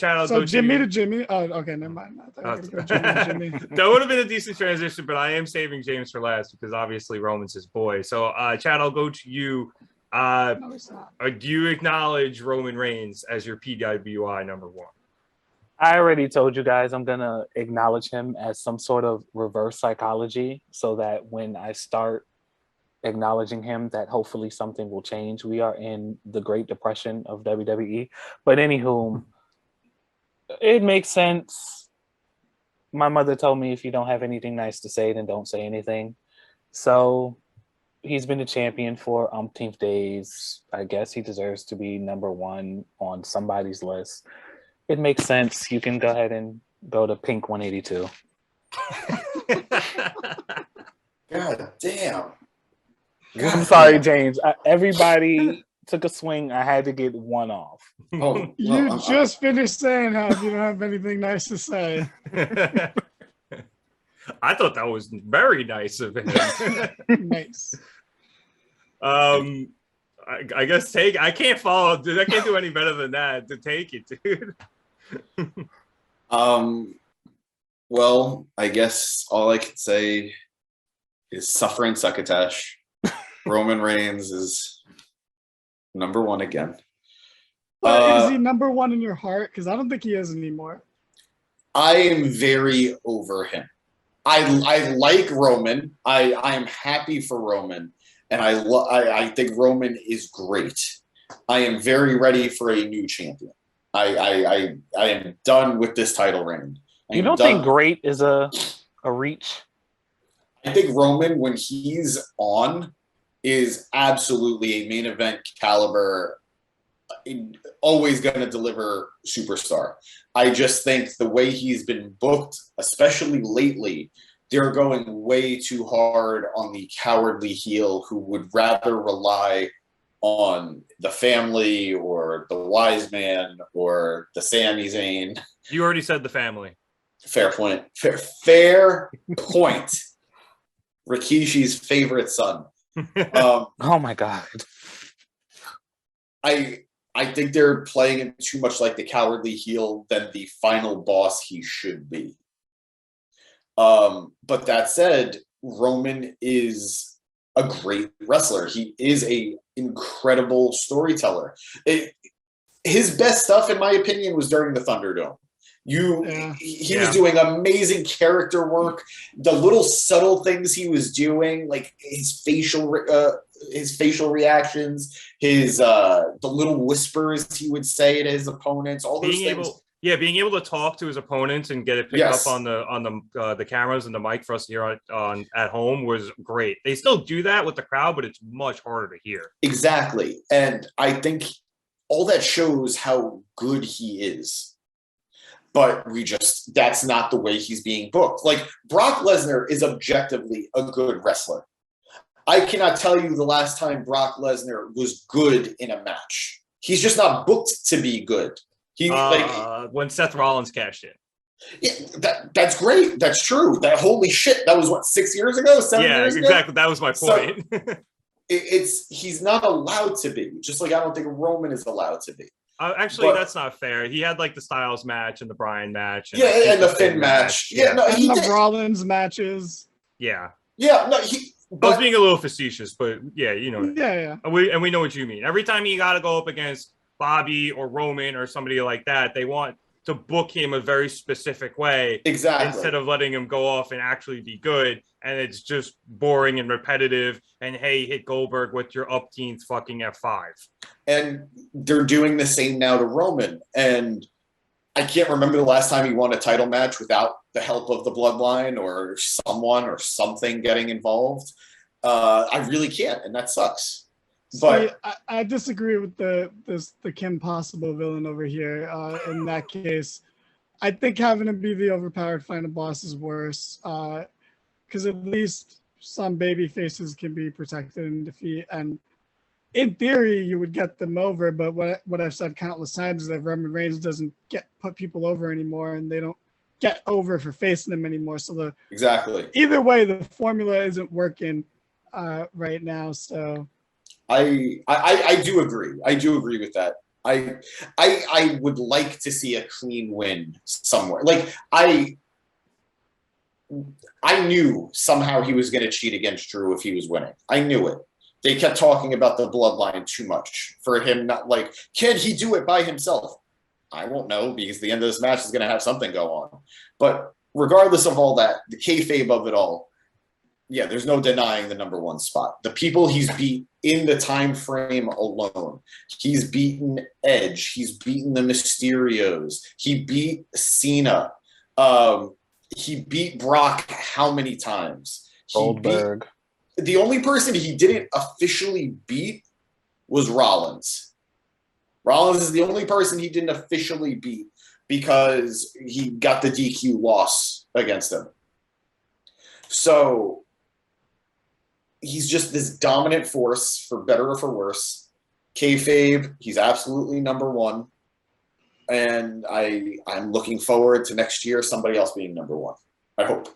S1: I'll
S4: So
S1: go
S4: Jimmy
S1: to
S4: to Jimmy. Oh, okay, never mind. I thought you were gonna go Jimmy to Jimmy.
S1: That would have been a decent transition, but I am saving James for last because obviously Roman's his boy. So, Chad, I'll go to you.
S4: No, it's not.
S1: Do you acknowledge Roman Reigns as your PWI number one?
S3: I already told you guys I'm gonna acknowledge him as some sort of reverse psychology, so that when I start acknowledging him, that hopefully something will change. We are in the Great Depression of WWE, but anywho, it makes sense. My mother told me if you don't have anything nice to say, then don't say anything. So he's been a champion for umpteenth days. I guess he deserves to be number one on somebody's list. It makes sense. You can go ahead and go to Pink 182.
S2: God damn.
S3: I'm sorry, James. Everybody took a swing. I had to get one off.
S2: Oh,
S4: You just finished saying how you don't have anything nice to say.
S1: I thought that was very nice of him.
S4: Nice.
S1: I guess I can't follow, dude. I can't do any better than that to take it, dude.
S2: Well, I guess all I could say is suffering succotash. Roman Reigns is number one again.
S4: But is he number one in your heart? Because I don't think he is anymore.
S2: I am very over him. I like Roman. I am happy for Roman, and I think Roman is great. I am very ready for a new champion. I am done with this title reign.
S3: You don't think great is a reach?
S2: I think Roman, when he's on, is absolutely a main event caliber, always going to deliver superstar. I just think the way he's been booked, especially lately, they're going way too hard on the cowardly heel who would rather rely on the family or the wise man or the Sami Zayn.
S1: You already said the family.
S2: Fair point. Fair point. Rikishi's favorite son.
S3: Oh my God.
S2: I think they're playing it too much like the cowardly heel than the final boss he should be. But that said, Roman is a great wrestler. He is a incredible storyteller. His best stuff, in my opinion, was during the Thunderdome. He was doing amazing character work. The little subtle things he was doing, like his facial reactions, the little whispers he would say to his opponents, all those things.
S1: Being able to talk to his opponents and get it picked up on the cameras and the mic for us to hear on at home was great. They still do that with the crowd, but it's much harder to hear. Exactly,
S2: and I think all that shows how good he is. But that's not the way he's being booked. Like, Brock Lesnar is objectively a good wrestler. I cannot tell you the last time Brock Lesnar was good in a match. He's just not booked to be good.
S1: When Seth Rollins cashed in.
S2: Yeah, that's great. That's true. That holy shit. That was what, 6 years ago? 7 years ago?
S1: Exactly. That was my point.
S2: So, he's not allowed to be. Just like I don't think Roman is allowed to be.
S1: That's not fair. He had like the Styles match and the Bryan match.
S2: And the Finn match.
S4: The Rollins matches.
S1: Yeah.
S2: Yeah, no,
S1: I was being a little facetious, but yeah, you know.
S4: Yeah.
S1: And we know what you mean. Every time you got to go up against Bobby or Roman or somebody like that, they want to book him a very specific way.
S2: Exactly.
S1: Instead of letting him go off and actually be good. And it's just boring and repetitive. And hey, hit Goldberg with your upteenth fucking F5.
S2: And they're doing the same now to Roman. And I can't remember the last time he won a title match without the help of the bloodline or someone or something getting involved. I really can't, and that sucks. But
S4: I disagree with the Kim Possible villain over here. In that case, I think having him be the overpowered final boss is worse. Because at least some baby faces can be protected and defeat. And in theory, you would get them over. But what I've said countless times is that Roman Reigns doesn't put people over anymore, and they don't get over for facing them anymore. So
S2: exactly.
S4: Either way, the formula isn't working right now. So
S2: I do agree. I do agree with that. I would like to see a clean win somewhere. Like I knew somehow he was going to cheat against Drew if he was winning. I knew it. They kept talking about the bloodline too much for him. Not like, can he do it by himself? I won't know because the end of this match is going to have something go on. But regardless of all that, the kayfabe of it all, yeah, there's no denying the number one spot. The people he's beat in the time frame alone, he's beaten Edge, he's beaten the Mysterios, he beat Cena, he beat Brock how many times?
S3: Goldberg.
S2: The only person he didn't officially beat was Rollins. Rollins is the only person he didn't officially beat because he got the DQ loss against him. So he's just this dominant force, for better or for worse. Kayfabe, he's absolutely number one. And I'm looking forward to next year, somebody else being number one. I hope.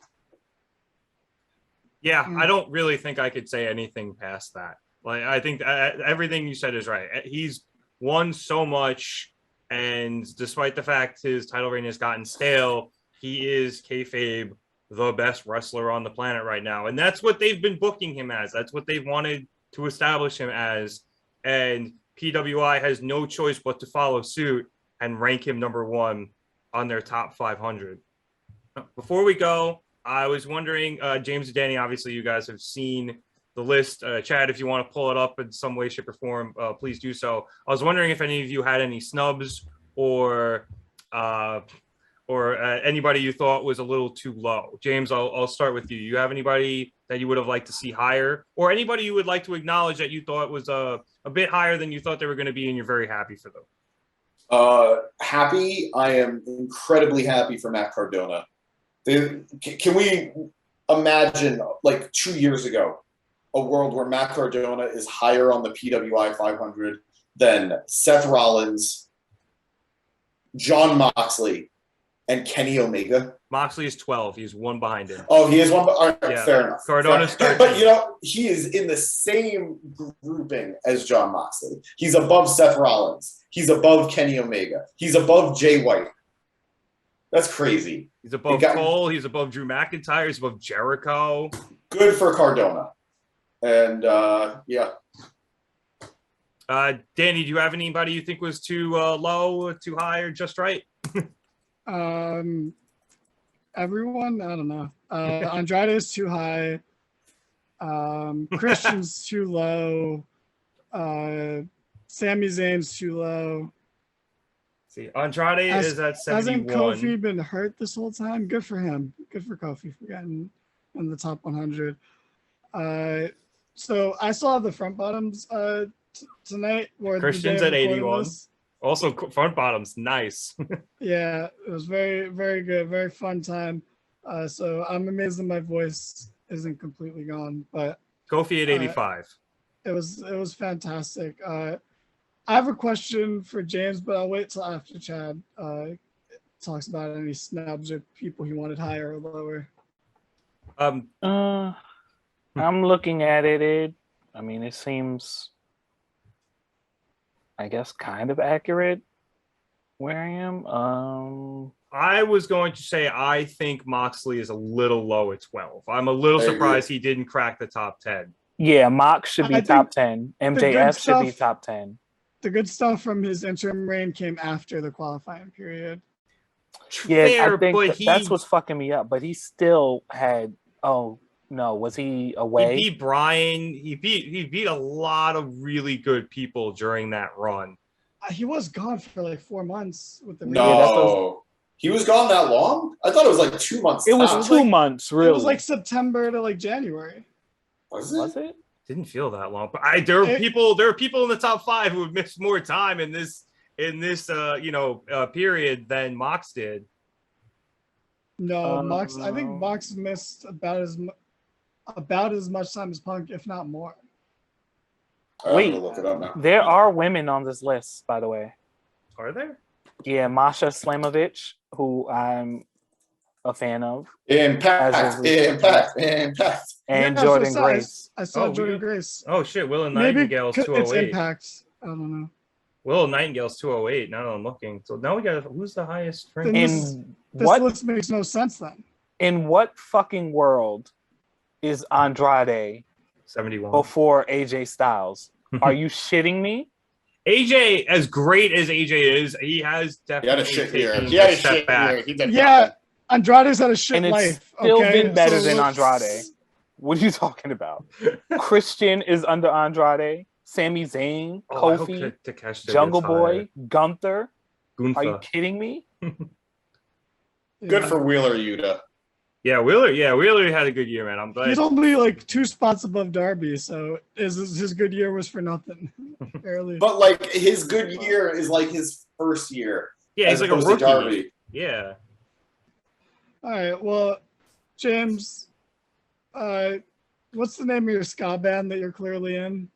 S1: Yeah, I don't really think I could say anything past that. Like, I think everything you said is right. He's won so much, and despite the fact his title reign has gotten stale, he is kayfabe the best wrestler on the planet right now. And that's what they've been booking him as. That's what they've wanted to establish him as. And PWI has no choice but to follow suit and rank him number one on their top 500. Before we go, I was wondering, James and Danny, obviously you guys have seen the list. Chad, if you want to pull it up in some way, shape, or form, please do so. I was wondering if any of you had any snubs or anybody you thought was a little too low. James, I'll start with you. You have anybody that you would have liked to see higher, or anybody you would like to acknowledge that you thought was a bit higher than you thought they were going to be, and you're very happy for them?
S2: Happy. I am incredibly happy for Matt Cardona. Can we imagine, like 2 years ago, a world where Matt Cardona is higher on the PWI 500 than Seth Rollins, Jon Moxley, and Kenny Omega?
S1: Moxley is 12. He's one behind him.
S2: Oh, he is one. All right,
S1: yeah.
S2: Fair enough.
S1: Cardona's 13.
S2: But, he is in the same grouping as Jon Moxley. He's above Seth Rollins. He's above Kenny Omega. He's above Jay White. That's crazy.
S1: He's above Cole. He's above Drew McIntyre. He's above Jericho.
S2: Good for Cardona. And, yeah.
S1: Danny, do you have anybody you think was too low, too high, or just right?
S4: Everyone, I don't know. Andrade is too high. Christian's too low. Sami Zayn's too low.
S1: See, Andrade is at 71.
S4: Hasn't Kofi been hurt this whole time? Good for him. Good for Kofi for getting in the top 100. So I still have the front bottoms tonight.
S1: Christian's at 81. Also, front bottoms, nice.
S4: Yeah, it was very, very good. Very fun time. So I'm amazed that my voice isn't completely gone. But
S1: Kofi at 85.
S4: It was fantastic. I have a question for James, but I'll wait till after Chad talks about any snubs or people he wanted higher or lower.
S3: I'm looking at it. I mean, it seems, I guess, kind of accurate where I am.
S1: I was going to say I think Moxley is a little low at 12. I'm a little surprised he didn't crack the top 10.
S3: Yeah, Mox should be top 10. MJF should be top 10.
S4: The good stuff from his interim reign came after the qualifying period.
S3: Yeah, I think that's what's fucking me up. But he still had. Oh no, was he away?
S1: He beat Bryan. He beat a lot of really good people during that run.
S4: He was gone for like 4 months with the.
S2: No, he was gone that long. I thought it was like 2 months.
S3: It was 2 months, really.
S4: It was like September to like January.
S2: Was it?
S1: Didn't feel that long, but there are people in the top 5 who have missed more time in this period than Mox did.
S4: No, Mox. I think Mox missed about as much time as Punk, if not more.
S3: Wait,
S2: look it up now.
S3: There are women on this list, by the way.
S1: Are there?
S3: Yeah, Masha Slamovich, who I'm a fan of.
S2: Impact.
S3: And Jordan Grace.
S4: I saw Jordan Grace.
S1: Oh shit, Will and Nightingale's 208.
S4: It's Impact. I don't know.
S1: Will Nightingale's 208. Now I'm looking. So now we got who's the highest
S4: Then
S1: rank?
S4: this list makes no sense then.
S3: In what fucking world is Andrade
S1: 71
S3: before AJ Styles? Are you shitting me?
S1: AJ, as great as AJ is, he has definitely
S2: He had a shit year.
S1: taken
S2: He had
S1: a
S2: a
S1: step
S2: shit
S1: back.
S2: year. He did
S4: Yeah,
S2: nothing.
S4: Andrade's had a shit
S3: And it's
S4: life.
S3: still
S4: okay?
S3: been better
S4: So
S3: than
S4: let's-
S3: Andrade. What are you talking about? Christian is under Andrade. Sami Zayn,
S1: Oh, I hope
S3: Kofi,
S1: Takeshita
S3: Jungle
S1: gets
S3: Boy, Gunther.
S1: higher.
S3: Are you
S1: Gunther.
S3: kidding me?
S2: Good for Wheeler Yuta.
S1: Yeah, Wheeler had a good year, man. I'm glad.
S4: He's only like 2 spots above Darby, so his good year was for nothing. Barely.
S2: But like his good year is like his first year.
S1: Yeah, he's
S2: as
S1: like a
S2: opposed to
S1: rookie.
S2: Darby.
S1: Yeah.
S4: All right, well, James, what's the name of your ska band that you're clearly in?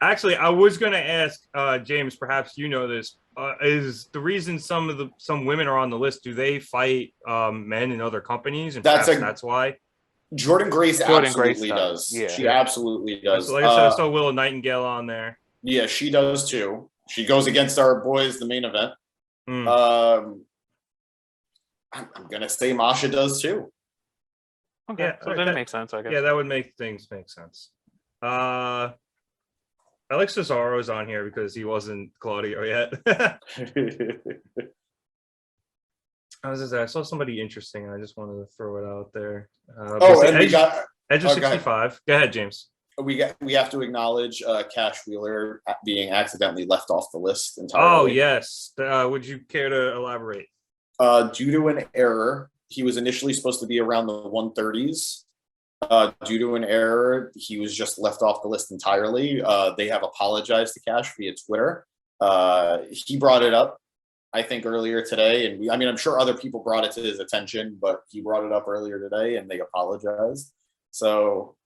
S1: Actually, I was gonna ask James. Perhaps you know this. Is the reason some women are on the list? Do they fight men in other companies? And that's why.
S2: Jordan Grace absolutely does.
S3: Yeah.
S2: She absolutely does.
S1: So like I said, I saw Willow Nightingale on there.
S2: Yeah, she does too. She goes against our boys, the main event.
S1: Mm.
S2: I'm gonna say Masha does too.
S3: Okay,
S1: Yeah,
S3: so then it makes sense, I guess.
S1: Yeah, that would make things make sense. I like Cesaro's on here because he wasn't Claudio yet. I saw somebody interesting, and I just wanted to throw it out there.
S2: And we got
S1: Edge of 65. Go ahead, James.
S2: we have to acknowledge Cash Wheeler being accidentally left off the list entirely.
S1: Oh yes. Would you care to elaborate?
S2: Due to an error, he was initially supposed to be around the 130s. Due to an error, he was just left off the list entirely. They have apologized to Cash via Twitter. He brought it up, I think, earlier today. And I'm sure other people brought it to his attention, but he brought it up earlier today and they apologized. So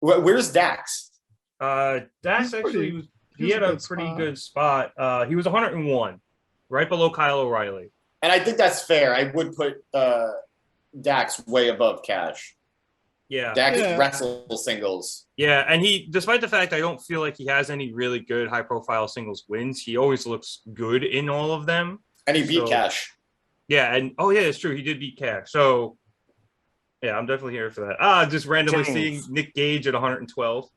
S2: where's Dax?
S1: Dax actually, he had a pretty good spot. He was 101, right below Kyle O'Reilly.
S2: And I think that's fair. I would put Dax way above Cash.
S1: Yeah.
S2: Dax wrestle singles.
S1: Yeah, and he, despite the fact I don't feel like he has any really good high-profile singles wins, he always looks good in all of them.
S2: And he beat Cash.
S1: Yeah, and it's true. He did beat Cash. So, yeah, I'm definitely here for that. Just randomly seeing Nick Gage at 112.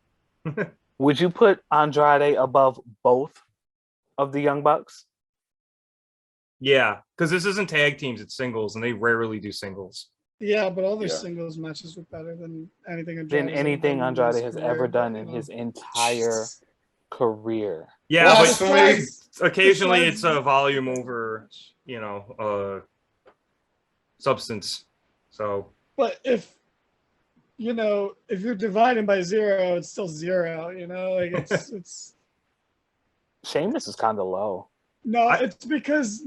S3: Would you put Andrade above both of the Young Bucks?
S1: Yeah, because this isn't tag teams, it's singles, and they rarely do singles.
S4: Yeah, but all their singles matches were better than anything
S3: Andrade has ever done in his entire career.
S1: Yeah, but occasionally it's a volume over, substance. So,
S4: but if you're dividing by 0, it's still 0. Like it's.
S3: Sheamus is kind of low.
S4: No, it's because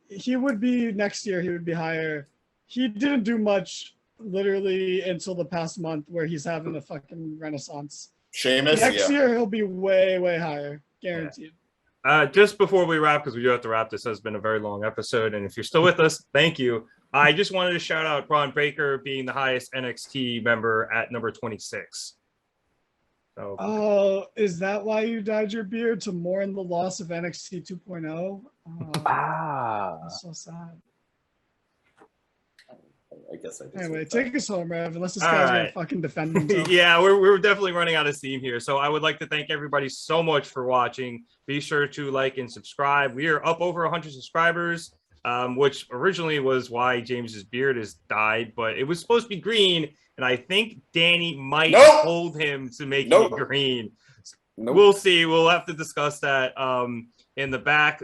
S4: he would be next year. He would be higher. He didn't do much literally until the past month where he's having a fucking renaissance.
S2: Sheamus,
S4: next year he'll be way, way higher. Guaranteed.
S1: Just before we wrap, because we do have to wrap, this has been a very long episode. And if you're still with us, thank you. I just wanted to shout out Braun Breaker being the highest NXT member at number 26. So,
S4: oh, is that why you dyed your beard, to mourn the loss of NXT 2.0? That's so sad.
S2: I guess I
S4: anyway, take us home, Rev, unless this guy's gonna fucking defend himself.
S1: Yeah, we're definitely running out of steam here. So I would like to thank everybody so much for watching. Be sure to like and subscribe. We are up over 100 subscribers, which originally was why James's beard is dyed, but it was supposed to be green, and I think Danny might hold him to making it green. We'll see. We'll have to discuss that in the back.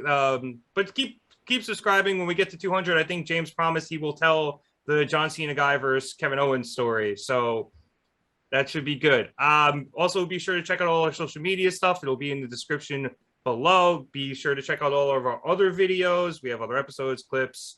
S1: But keep subscribing. When we get to 200, I think James promised he will tell the John Cena guy versus Kevin Owens story. So that should be good. Also, be sure to check out all our social media stuff. It'll be in the description below. Be sure to check out all of our other videos. We have other episodes, clips,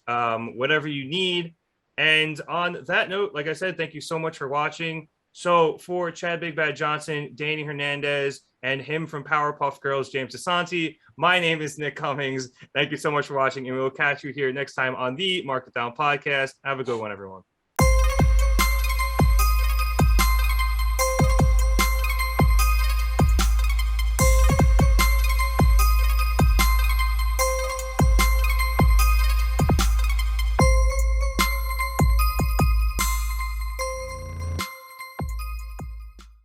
S1: whatever you need. And on that note, like I said, thank you so much for watching. So for Chad Big Bad Johnson, Danny Hernandez, and him from Powerpuff Girls, James Gisante, my name is Nick Cummings. Thank you so much for watching, and we'll catch you here next time on the Mark It Down podcast. Have a good one, everyone.